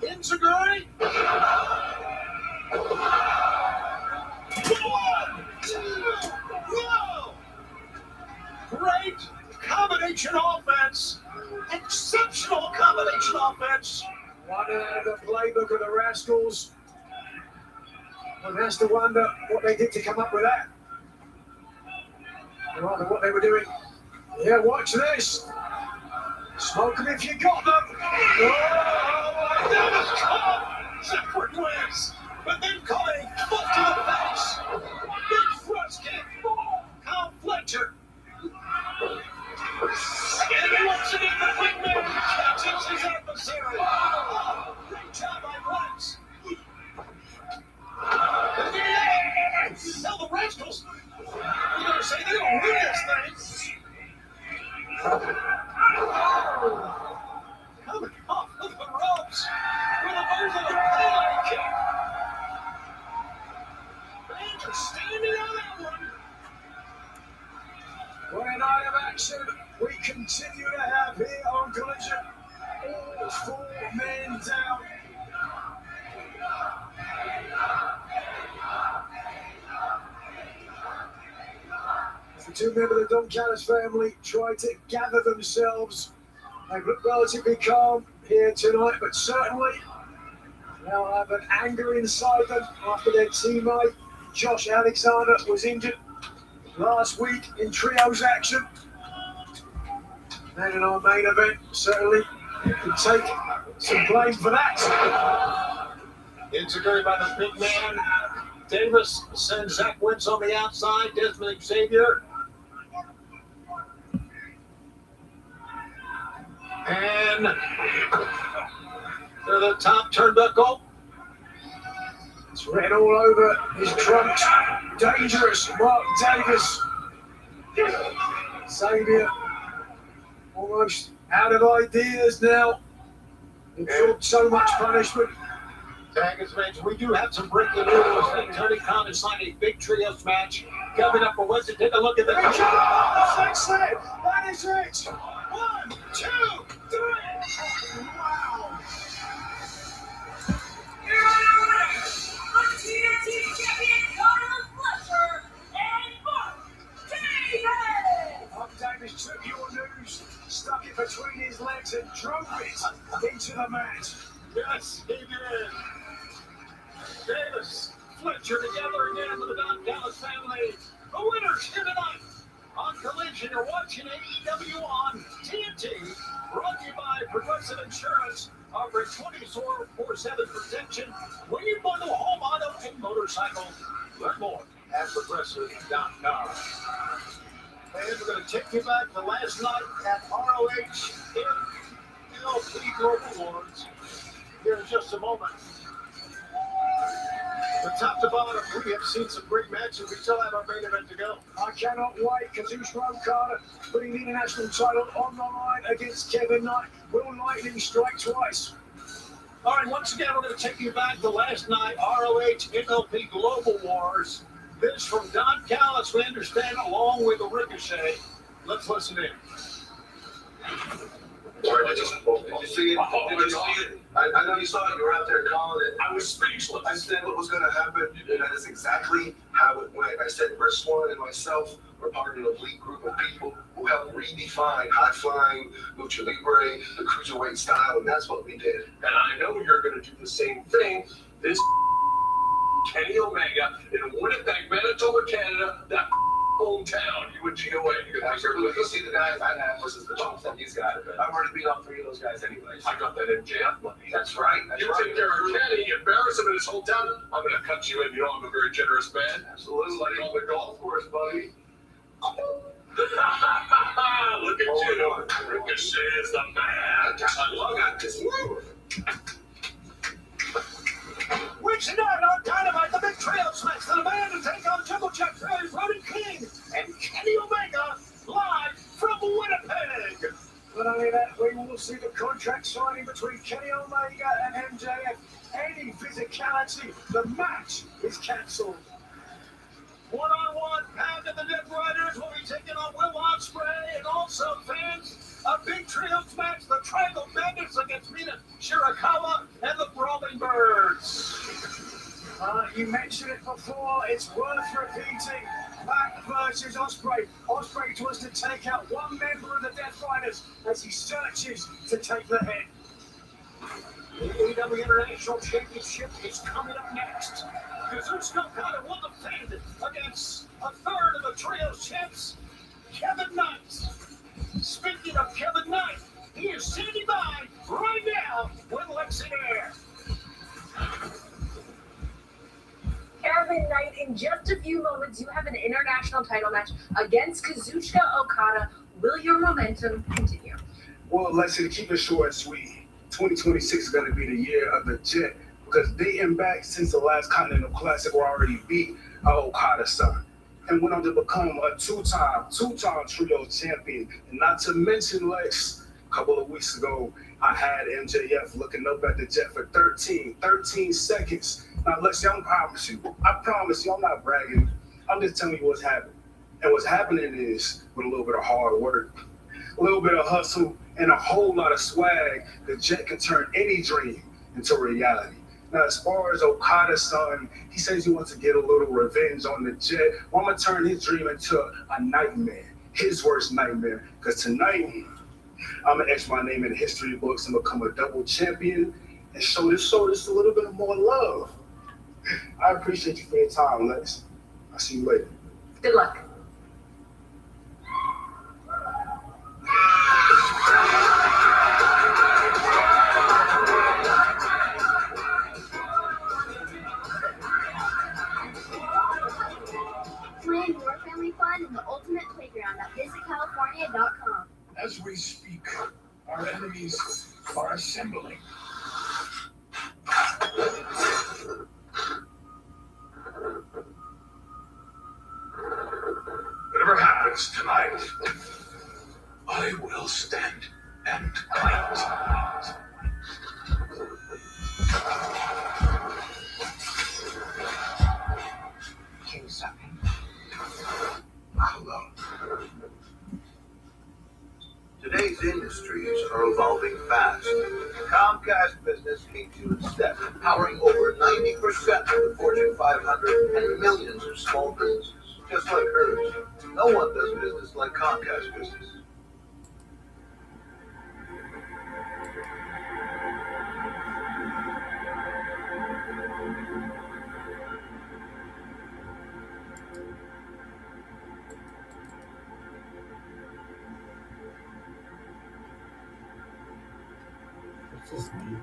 Inzaguri. 1, 2, whoa! Great combination offense. Exceptional combination offense. One out of the playbook of the Rascals. One has to wonder what they did to come up with that. I wonder what they were doing. Yeah, watch this. Smoke them if you got them. Oh, that was caught. Zachary Wentz. But then caught a foot to the face. Big thrust kick. Kyle Fletcher. And once again, the big man catches his adversary. Great job by Wentz. Now the Rascals, we're going to say they don't win this thing. Coming off of the ropes with a version of a Pele kick. Ranger standing on that one. What a night of action we continue to have here on Collision. All 4 men down. The 2 members of the Don Callis family try to gather themselves. They've looked relatively calm here tonight, but certainly now have an anger inside them after their teammate Josh Alexander was injured last week in trios action. And in our main event, certainly can take some blame for that. Insecure by the big man. Davis sends Zach Wentz on the outside. Desmond Xavier. And to the top turnbuckle. It's written all over his trunks. Dangerous, Mark Davis. Xavier almost out of ideas now. Absorbed so much punishment. Tag us, match. We do have some breaking news. Tony Khan has signed a big trios match coming up for Wednesday. Take a look at the That's it. That is it. 1, 2, 3. Wow. TNT champion Donald Fletcher and Mark Davis. Mark Davis took your news, stuck it between his legs and drove it into the match. Yes, he did. Davis, Fletcher together again with the Don Callis family. The winners here tonight on Collision. You're watching AEW on TNT. Brought to you by Progressive Insurance, offering 24/7 protection when you bundle home, auto, and motorcycle. Learn more at Progressive.com. And we're going to take you back to last night at ROH MLP Global Awards. Here in just a moment. From top to bottom, we have seen some great matches. We still have our main event to go. I cannot wait. Kazuchika Okada putting the international title on the line against Kevin Knight. Will Lightning strike twice? All right, once again, we're going to take you back to last night, ROH MLP Global Wars. This from Don Callis, we understand, along with the Ricochet. Let's listen in. Did you see it? I know you saw it. You were out there calling it. I was speechless. I said what was going to happen, and that is exactly how it went. I said Chris Swan and myself were part of an elite group of people who helped redefine high-flying, lucha libre, the cruiserweight style, and that's what we did. And I know you're going to do the same thing. This Kenny Omega in Winnipeg, Manitoba, Canada, that hometown. You and GOA. You'll see the guys I have versus the chumps that he's got. I've already beat up 3 of those guys anyways. I got that MJF money. That's right. You take care of Kenny, embarrass him in his hometown. I'm going to cut you in. You know I'm a very generous man. Absolutely. Like on the golf course, buddy. Look at you. Ricochet is the man. I love it. Weeks tonight on Dynamite, the big trail smash to the man to take on Triple Jack Perry, Ronan King, and Kenny Omega live from Winnipeg. Not only that, we will see the contract signing between Kenny Omega and MJF. Any physicality, the match is cancelled. One-on-one, Pound and the Death Riders will be taking on Will Ospreay, and also fans, a big trios match, the Triangle Madness against Mina Shirakawa and the Brawling Birds. You mentioned it before, it's worth repeating. Pac versus Ospreay. Ospreay wants to take out one member of the Death Riders as he searches to take the head. The AEW International Championship is coming up next. Kazuchika Okada will defend against a third of the trios champs, Kevin Knight. Speaking of Kevin Knight, he is standing by right now with Lexi Air. Kevin Knight, in just a few moments, you have an international title match against Kazuchika Okada. Will your momentum continue? Well, Lexi, to keep it short and sweet, 2026 is going to be the year of the Jet, because dating back since the last Continental Classic, we already beat our Okada son and went on to become a two-time trio champion. And not to mention, Lex, a couple of weeks ago, I had MJF looking up at the Jet for 13 seconds. Now, Lex, I promise you, I'm not bragging. I'm just telling you what's happening. And what's happening is, with a little bit of hard work, a little bit of hustle, and a whole lot of swag, the Jet can turn any dream into reality. Now, as far as Okada's son, he says he wants to get a little revenge on the Jet. Well, I'm going to turn his dream into a nightmare, his worst nightmare. Because tonight, I'm going to etch my name in the history books and become a double champion and show this a little bit more love. I appreciate you for your time, Lex. I'll see you later. Good luck. fun in the ultimate playground at visitcalifornia.com. As we speak, our enemies are assembling. Whatever happens tonight, I will stand and fight. Can you stop me? Hello. Today's industries are evolving fast. Comcast Business keeps you in step, powering over 90% of the Fortune 500 and millions of small businesses, just like hers. No one does business like Comcast Business. This is neat.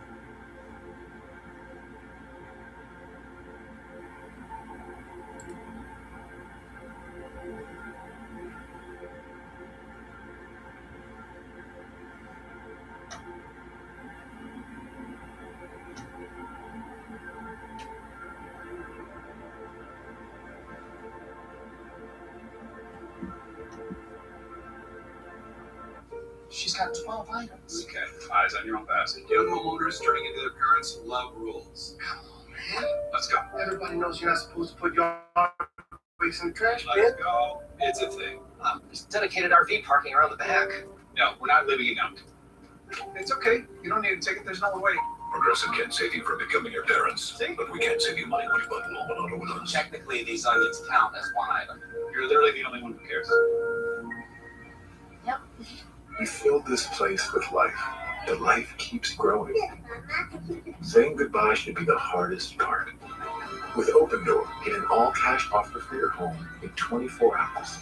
She's got 12 items. Okay, eyes on your own basket. Young homeowners turning into their parents love rules. Come on, man. Let's go. Everybody knows you're not supposed to put your waste in the trash bin. Let's go. It's a thing. There's dedicated RV parking around the back. No, we're not leaving it out. It's okay. You don't need to take it. There's no one waiting. Progressive can't save you from becoming your parents, but we can't save you money when you bundle home and auto with us. Technically, these onions count as one item. You're literally the only one who cares. We filled this place with life, and life keeps growing. Saying goodbye should be the hardest part. With Open Door, get an all-cash offer for your home in 24 hours.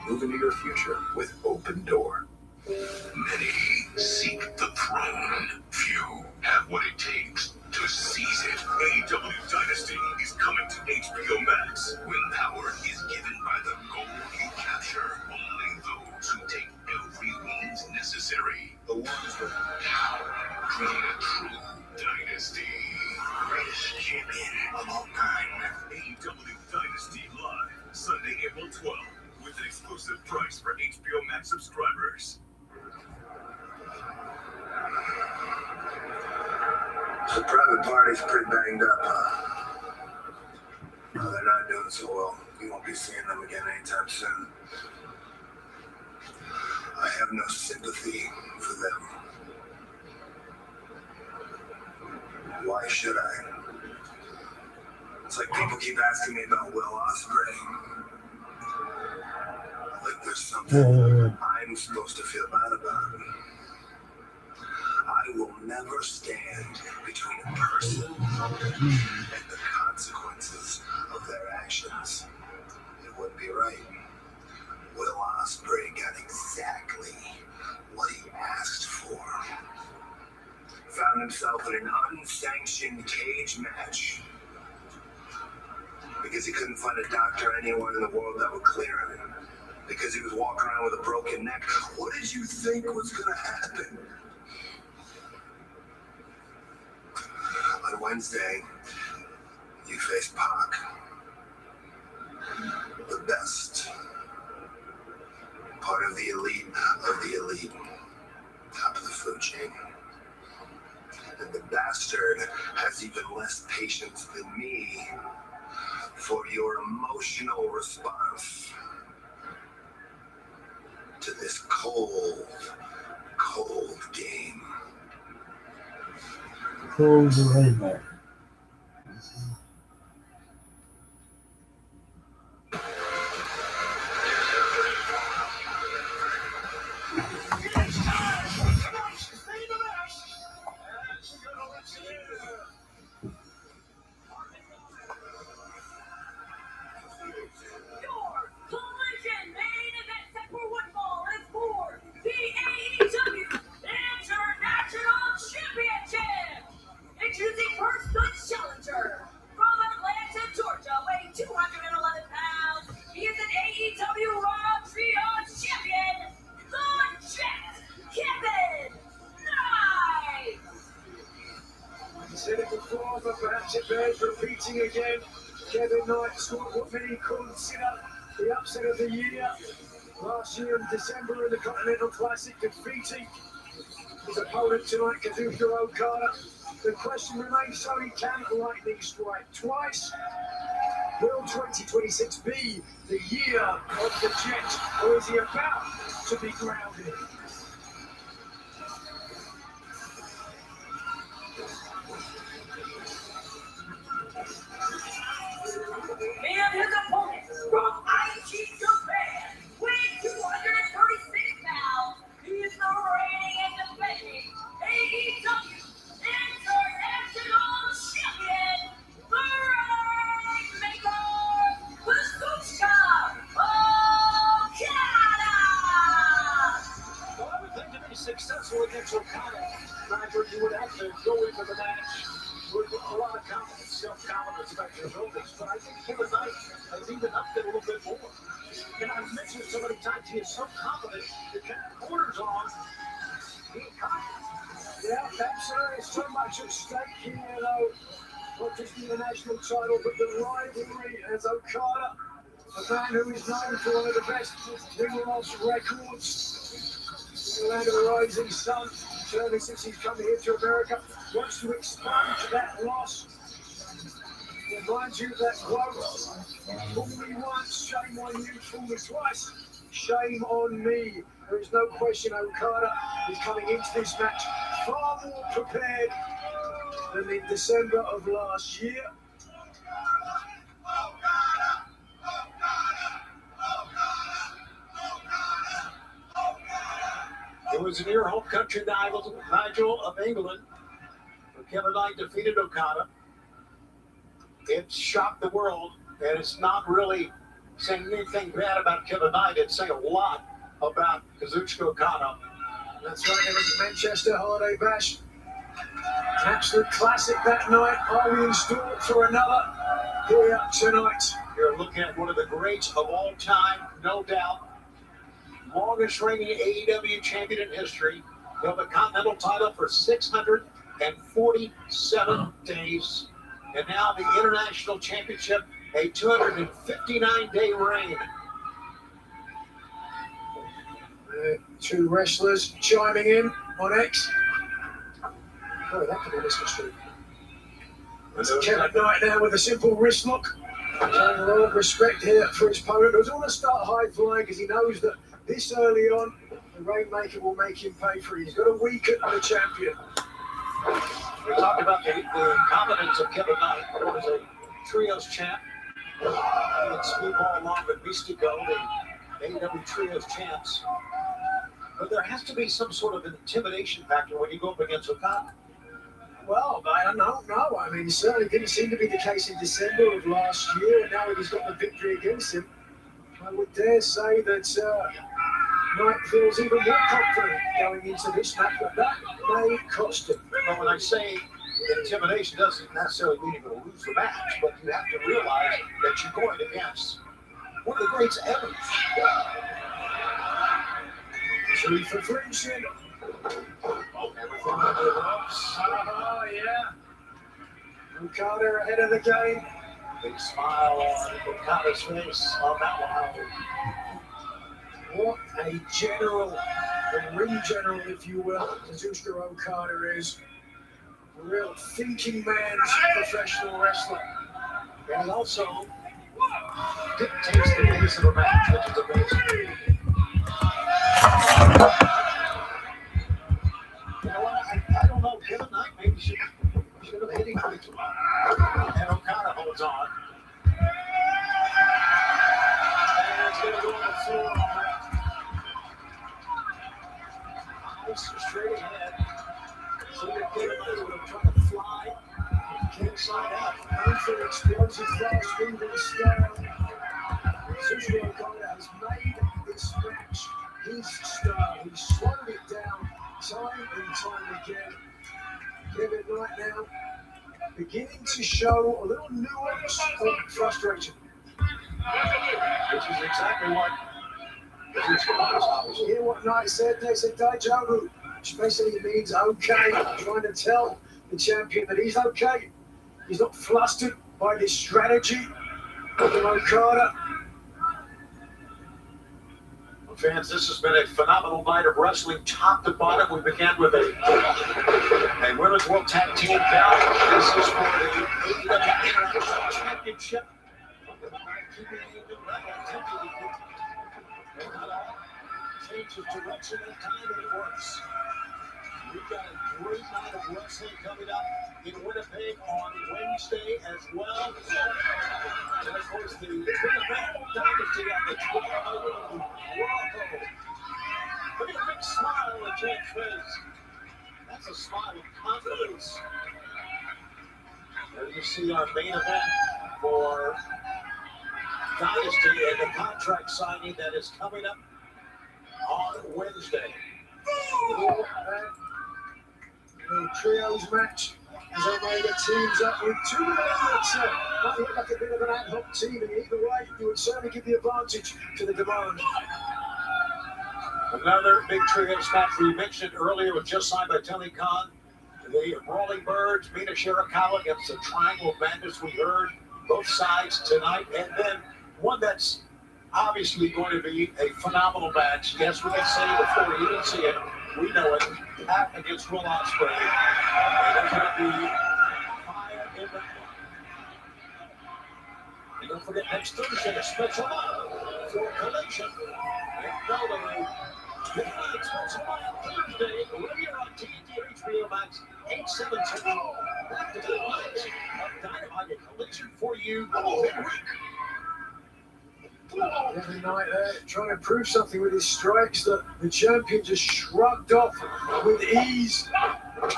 Move into your future with Open Door. Many seek the throne. Few have what it takes to seize it. AEW Dynasty is coming to HBO Max. When power is given by the gold you capture, only those who take every means necessary. The ones with power create a true dynasty. Greatest champion of all time. AEW Dynasty Live, Sunday, April 12th, with an exclusive price for HBO Max subscribers. The private party's pretty banged up, huh? No, they're not doing so well. You won't be seeing them again anytime soon. I have no sympathy for them. Why should I? It's like people keep asking me about Will Ospreay. Like there's something I'm supposed to feel bad about. I will never stand between a person and the consequences of their actions. It wouldn't be right. Will Ospreay got exactly what he asked for. Found himself in an unsanctioned cage match because he couldn't find a doctor anywhere in the world that would clear him. Because he was walking around with a broken neck. What did you think was going to happen? On Wednesday, you face Pac. The best. Part of the elite of the elite. Top of the food chain. And the bastard has even less patience than me for your emotional response to this cold, cold game. Cold weather. International Championship! Introducing first Bears repeating again. Kevin Knight scored what many consider the upset of the year. Last year in December in the Continental Classic, defeating his opponent tonight, Kazuchika Okada. The question remains, so he can lightning strike twice. Will 2026 be the year of the Jet, or is he about to be grounded? And his opponent from Aichi, Japan, weighing 236 pounds, he is the reigning and defending AEW International Champion, the Rainmaker, Kazuchika Okada! For everything to be successful against Okada, Nigel, you would have to go into the match with a lot of confidence, self-confidence about your abilities. But I think Kevin Knight has even upped it a little bit more. And I've mentioned so many times, he is so confident, the kind of quarters on, he confident. Yeah, absolutely. So much at stake here, though. Not just the international title, but the rivalry as Okada, a man who is known for one of the best ring-loss records in the land of the rising sun, certainly since he's come here to America, wants to expunge that loss. Remind you of that quote, fool me once, shame on you, fool me twice, shame on me. There is no question Okada is coming into this match far more prepared than in December of last year. It was near home country, Nigel of England, when Kevin Knight defeated Okada. It shocked the world, and it's not really saying anything bad about Kevin Knight. It's saying a lot about Kazuchika Okada. That's right, it was Manchester Holiday Bash. Absolute classic that night. Are we in store for another here tonight? You're looking at one of the greats of all time, no doubt. Longest reigning AEW champion in history. Held the Continental title for 647 days. And now the International Championship, a 259-day reign. Two wrestlers chiming in on X. Oh, that could be listening stream. Kevin Knight now with a simple wrist look. Showing a lot of respect here for his opponent. He doesn't want to start high flying because he knows that this early on, the Rainmaker will make him pay for it. He's got to weaken the champion. We talked about the confidence of Kevin Knight, who was a trios champ. And Speedball along with Mystico, the AEW trios champs. But there has to be some sort of intimidation factor when you go up against Okada. Well, I don't know. I mean, it certainly didn't seem to be the case in December of last year, and now that he's got the victory against him, I would dare say that Knight feels even more confident going into this match, but that may cost him. But when I say intimidation, doesn't necessarily mean you're going to lose the match, but you have to realize that you're going against one of the greats ever. Three for flinching. Everything under the ropes. Oh, yeah. Okada ahead of the game. Big smile on Okada's face on that one. What a general, a ring general, if you will, Kazuchika Okada is. A real thinking man's professional wrestler. And he also dictates the pace of a match, which is amazing. You know what? I don't know. Kevin Knight maybe should have hit him. And Okada holds on. And it's going to go on the floor. Straight ahead. So that Kevin Knight would have tried to fly. Can't slide out. Known for explosive fast moving style. Kazuchika Okada has made this match his style. He slowed it down time and time again. Kevin Knight now beginning to show a little nuance of frustration. Which is exactly what You hear what Knight said? They said which basically means okay. Trying to tell the champion that he's okay. He's not flustered by this strategy of Okada. Well, fans, this has been a phenomenal night of wrestling, top to bottom. We began with a Women's World Tag Team bout. This is for the AEW International Championship. Changes direction and time, and it works. We've got a great night of wrestling coming up in Winnipeg on Wednesday as well. And of course, the Winnipeg Dynasty on the 12th. Look at the big smile on Jack's face. That's a smile of confidence. There you see our main event for Dynasty and the contract signing that is coming up on Wednesday. The trios match as Omega teams up with two men that might look like a bit of an ad hoc team, and either way, you would certainly give the advantage to the demand. Another big trios match we mentioned earlier was just signed by Tony Khan. The Brawling Birds, Mina Shirakawa against the Triangle Bandits. We heard both sides tonight, and then one that's obviously going to be a phenomenal match. Yes, we can say it before you didn't see it. We know it. Pat against Will Ospreay. And there's going to be fire in the blood. And don't forget, next Thursday, a special night for Collision. And Nolan, midnight special night Thursday, right here on TNT HBO Max, 8/17. Back to the night of Dynamite and Collision for you midweek. Every night there, trying to prove something with his strikes that the champion just shrugged off with ease. He's shrugged off.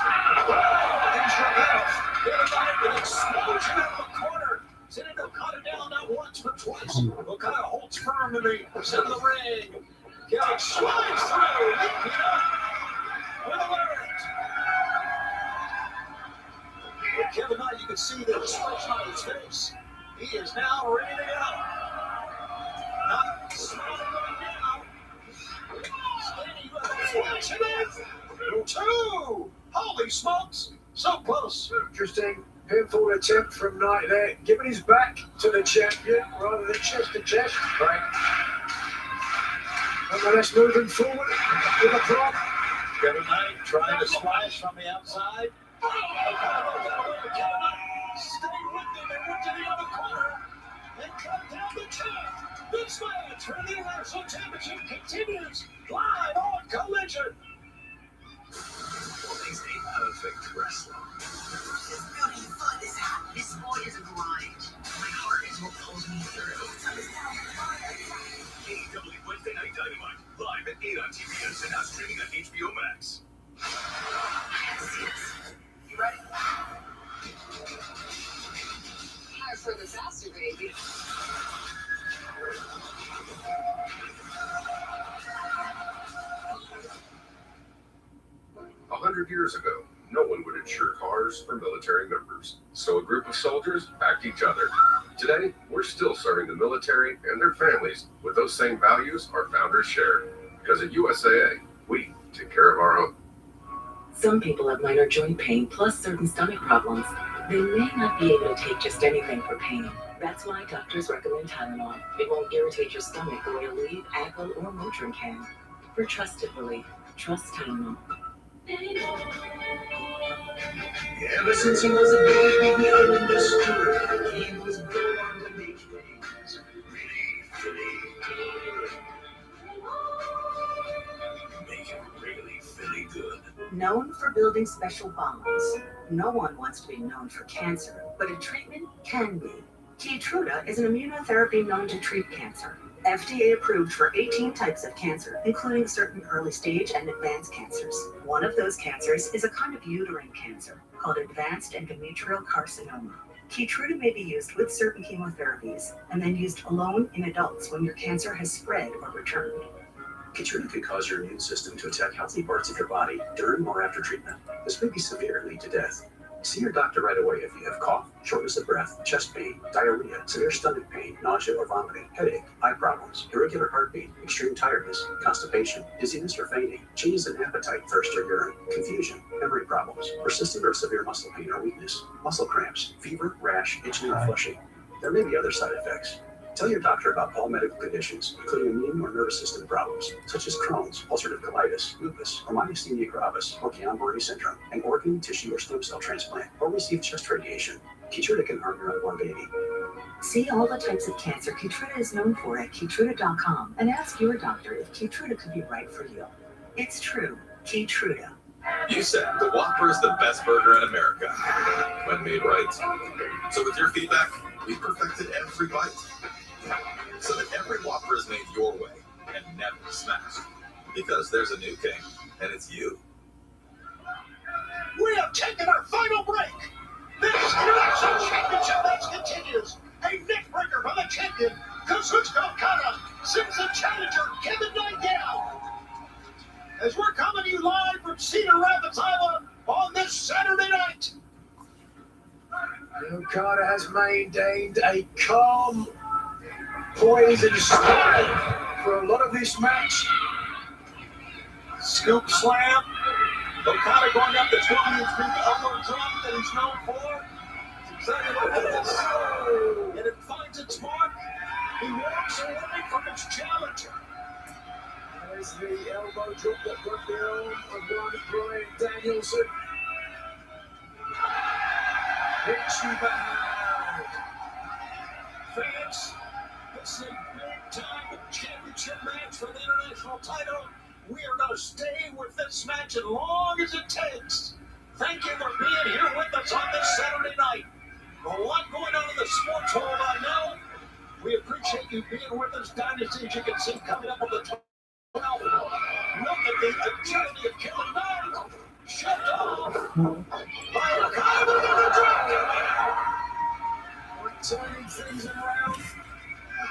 The other night, an explosion out of the corner. Sending Okada down not once but twice. Okada holds firm in the center of the ring. Kelly slides through. Leaping up with a lariat. With Kevin Knight, you can see the expression on his face. He is now ready to go. Not smiling right now. Standing with a flash in it. 2. Holy smokes. So close. Interesting pinfall attempt from Knight there, giving his back to the champion rather than chest to chest. Right. Nonetheless, moving forward with a prop. Kevin Knight trying to splash from the outside. Kevin Knight stayed with him and went to the other corner and cut down the champ. This match for the Universal Championship continues live on Collision. What makes a perfect wrestler? This beauty fun is hot. This boy is a grind. My heart is what pulls me through. AEW Wednesday Night Dynamite, live at 8 on TBS and now streaming on HBO Max. You ready? Higher, further, faster, baby. 100 years ago, no one would insure cars for military members, so a group of soldiers backed each other. Today, we're still serving the military and their families with those same values our founders shared. Because at USAA, we take care of our own. Some people have minor joint pain plus certain stomach problems. They may not be able to take just anything for pain. That's why doctors recommend Tylenol. It won't irritate your stomach the way Aleve, Advil, or Motrin can. For trusted relief, trust Tylenol. Ever since he was a baby, we understood he was born to make things really good. Known for building special bonds, no one wants to be known for cancer, but a treatment can be. Keytruda is an immunotherapy known to treat cancer. FDA approved for 18 types of cancer, including certain early stage and advanced cancers. One of those cancers is a kind of uterine cancer called advanced endometrial carcinoma. Keytruda may be used with certain chemotherapies and then used alone in adults when your cancer has spread or returned. Keytruda could cause your immune system to attack healthy parts of your body during or after treatment. This may be severe and lead to death. See your doctor right away if you have cough, shortness of breath, chest pain, diarrhea, severe stomach pain, nausea or vomiting, headache, eye problems, irregular heartbeat, extreme tiredness, constipation, dizziness or fainting, changes in appetite, thirst or urine, confusion, memory problems, symptoms: persistent or severe muscle pain or weakness, muscle cramps, fever, rash, itching, or flushing. There may be other side effects. Tell your doctor about all medical conditions, including immune or nervous system problems, such as Crohn's, ulcerative colitis, lupus, or myasthenia gravis, or Guillain-Barré syndrome, an organ, tissue, or stem cell transplant, or receive chest radiation. Keytruda can harm your unborn baby. See all the types of cancer Keytruda is known for at Keytruda.com and ask your doctor if Keytruda could be right for you. It's true, Keytruda. You said the Whopper is the best burger in America, when made right. So with your feedback, we perfected every bite, so that every Whopper is made your way and never smashed. Because there's a new king, and it's you. We have taken our final break. This International Championship match continues. A neck breaker for the champion, Kazuchika Okada, sends the challenger, Kevin Knight, down. As we're coming to you live from Cedar Rapids, Iowa, on this Saturday night. Okada has maintained a calm, poised and style for a lot of this match. Scoop slam. Okada going up the 20th elbow drop that he's known for. It's exciting about this. And it finds its mark. He walks away from his challenger. There's the elbow drop that broke the arm of one Bryan Danielson. Richie bag. Fans, this is a big-time championship match for the international title. We are going to stay with this match as long as it takes. Thank you for being here with us on this Saturday night. A lot going on in the sports world right now. We appreciate you being with us. Dynasty, as you can see, coming up on the 12th. Look at the agility of Kevin Knight. Shoved off by Okada. Turning things around.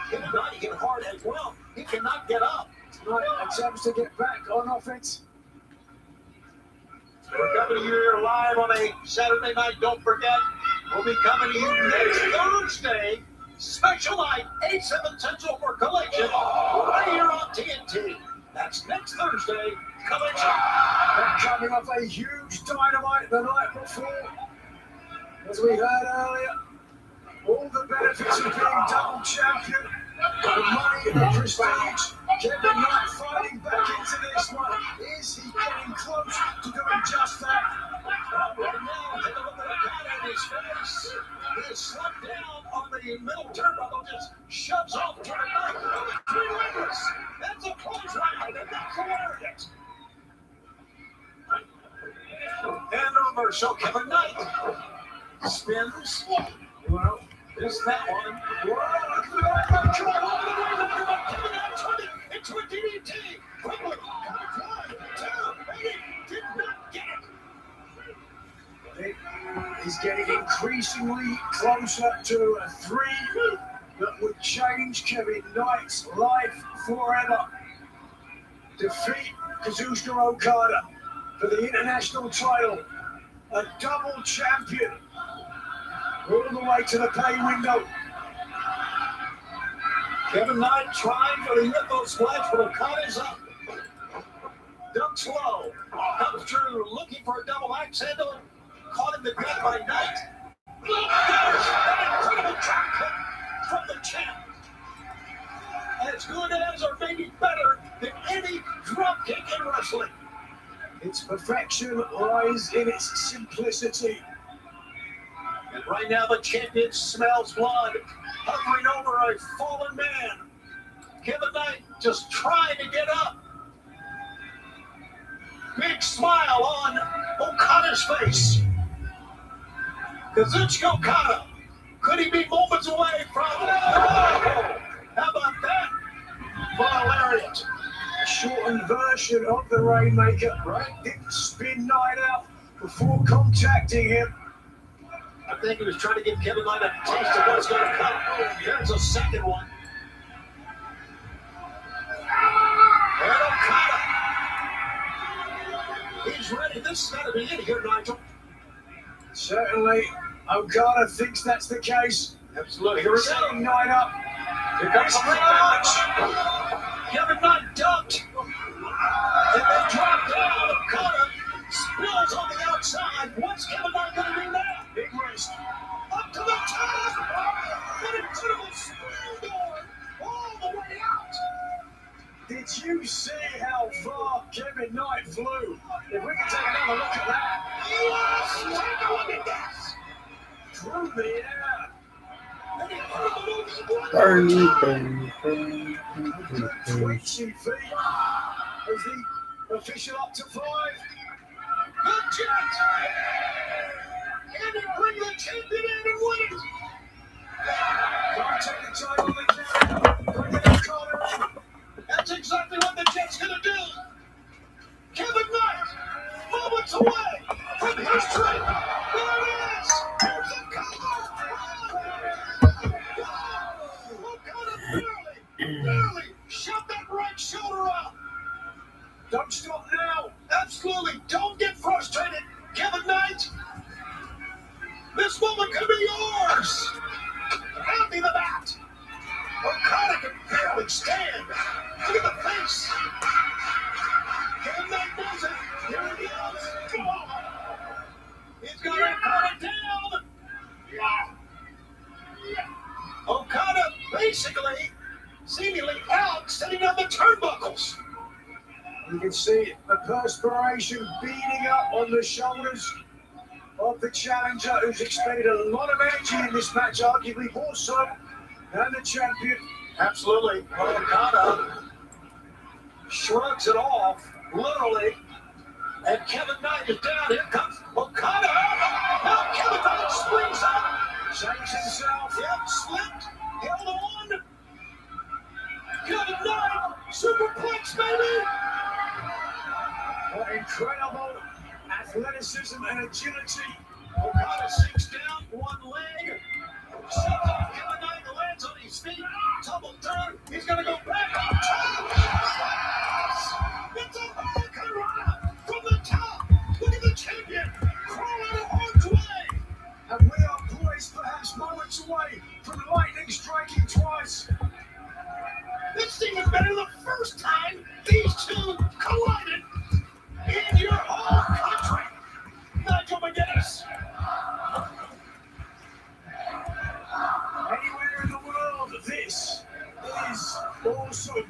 Kevin Knight hit hard as well. He cannot get up. Knight attempts to get back on offense. We're coming to you here live on a Saturday night. Don't forget, we'll be coming to you next Thursday. Special night, 8/7 Central for Collection, right here on TNT. That's next Thursday, Collection. And coming off a huge Dynamite the night before. As we heard earlier, all the benefits of being double champion, the money, the prestige. Kevin Knight fighting back into this one. Is he getting close to doing just that? Right now, take a look at Okada in his face. He is slumped down on the middle turnbuckle, just shoves off to the right. Three leggers. That's a close round, and that's hilarious. And over, so Kevin Knight spins. Well, there's that one. Whoa, come on, Kevin Knight turning into a DDT. Quickly, 1, 2, maybe did not get it. It is getting increasingly closer to a 3 that would change Kevin Knight's life forever. Defeat Kazuchika Okada for the international title. A double champion. All the way to the pay window. Kevin Knight trying for the UFO splash, but Okada's up. Ducks low. Comes through, looking for a double axe handle. Caught in the gut by Knight. There's an incredible drop kick from the champ. As good as, or maybe better, than any drop kick in wrestling. Its perfection lies in its simplicity. And right now the champion smells blood, hovering over a fallen man. Kevin Knight just trying to get up. Big smile on Okada's face. Kazuchika Okada, could he be moments away from the How about that? For a lariat. A shortened version of the Rainmaker, right? Didn't spin Knight out before contacting him. I think he was trying to give Kevin Knight a taste of what's going to come. There's a second one. And Okada. He's ready. This has got to be it here, Nigel. Certainly, Okada thinks that's the case. Absolutely. Here we go. Setting Knight up. Here comes the match. Kevin Knight ducked. And they drop down. Okada spills on the outside. Did you see how far Kevin Knight flew? If we can take another look at that. Yes! Take a look at this! Through the air. And he put him 20 feet as the official up to 5. The Jet! And they bring the champion in and win it! Don't take the time on the camera. Bring it in, Connor. That's exactly what the Jet's gonna do. Kevin Knight, moments away from history. There it is. Here's a cover. O'Connor barely shut that right shoulder up. Don't stop now. Absolutely. Don't get frustrated, Kevin Knight. This moment could be yours. Hand me the bat. O'Connor can barely stand. Look at the face. Kevin Knight does it. Here he goes. Come on. He's got O'Connor down. O'Connor basically, seemingly out, setting up the turnbuckles. You can see the perspiration beading up on the shoulders of the challenger, who's expended a lot of energy in this match, arguably more so than the champion. Absolutely. O'Connor shrugs it off, literally, and Kevin Knight is down. Here comes O'Connor. Now Kevin Knight springs up, shakes himself. Yep, slipped, held on. Kevin Knight, superplex, baby. What incredible athleticism and agility. O'Connor sinks down one leg. Sets off Kevin Knight, lands on his feet. Tumble turn. He's going to go back on top. It's a hurricane from the top. Look at the champion crawling out of harm's way. And we are poised perhaps moments away from lightning striking twice. This thing is better the first time these two collided in your whole country. Nigel McGuinness. Anywhere in the world, this is awesome.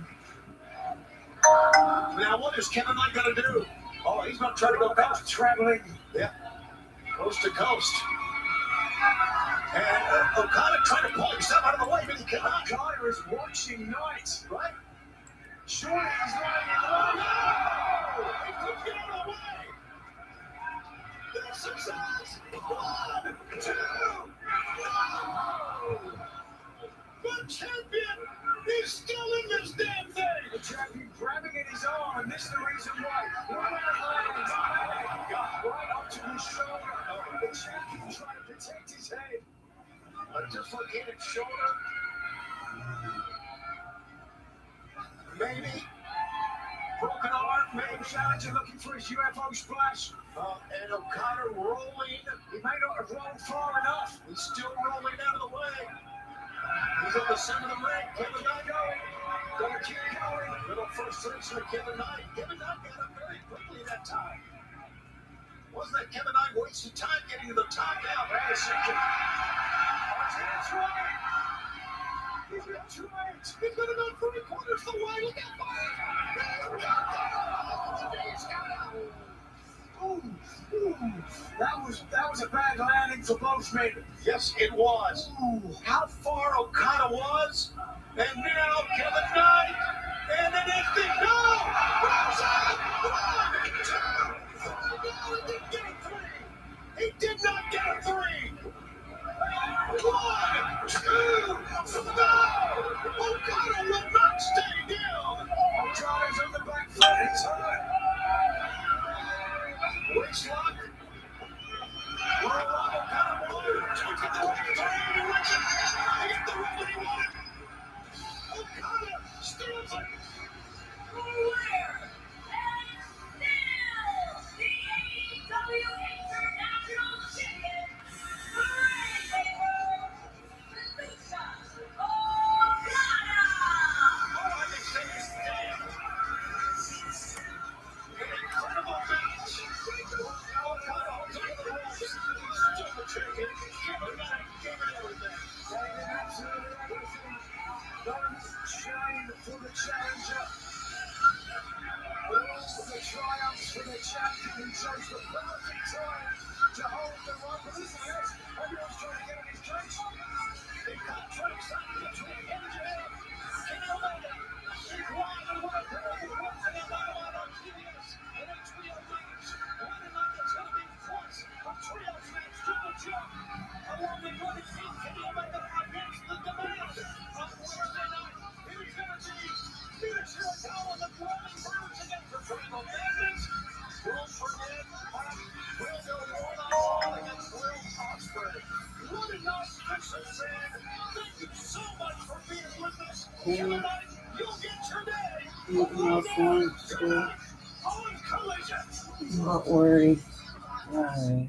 Now, what is Kevin Knight going to do? Oh, he's going to try to go back, traveling. Yeah, coast to coast. And O'Connor trying to pull himself out of the way, but he cannot. O'Connor is watching Knight, right? Surely he's lying in line. No! He couldn't get out of the way. There's success. 1, 2. No! The champion is still in this damn thing. The champion grabbing at his arm, and this is the reason why. Right up to his shoulder. The champion trying to protect his head. A dislocated shoulder. Maybe. Broken arm. Maybe challenger looking for his UFO splash. And O'Connor rolling. He may not have rolled far enough. He's still rolling out of the way. He's at the center of the ring. Kevin Knight going. Gonna keep going. Little frustration of Kevin Knight. Kevin Knight got up very quickly that time. Wasn't that Kevin Knight wasting time getting to the top now? Wait a second. That's right. He's got 2 minutes. He's going to go 3/4 the way. Look how far. That was a bad landing for both men. Yes, it was. Ooh. How far O'Connor was, and now Kevin Knight, and then it's the no. 1, 2, 3. No, he didn't get a 3. He did not get a 3. 1, 2, no. O'Connor will not stay down. O'Connor's on the back foot. He's hurt. Waist lock. O'Connor won. Took the right 3. He got the rub that he wanted. O'Connor triumphs for the champion who chose the perfect time to hold the right position. Yes, everyone's trying to get on his drinks. It got drinks up between him and him. Kenny Omega is wide and wide. Once again, Dynamite on TBS. And then Trio Leagues. One and nine, it's going to be twice. A trios match, double jump. Along with Bloody King, Kenny Omega against the demand of Wednesday night. It is going to be Future Power, the Brawling Brutes against the Tribal Bandits. Don't forget, we'll go all against Will Ospreay. What a nice Christmas, fan. Thank you so much for being with us. Tonight, you'll get your day. Not worried. Alright.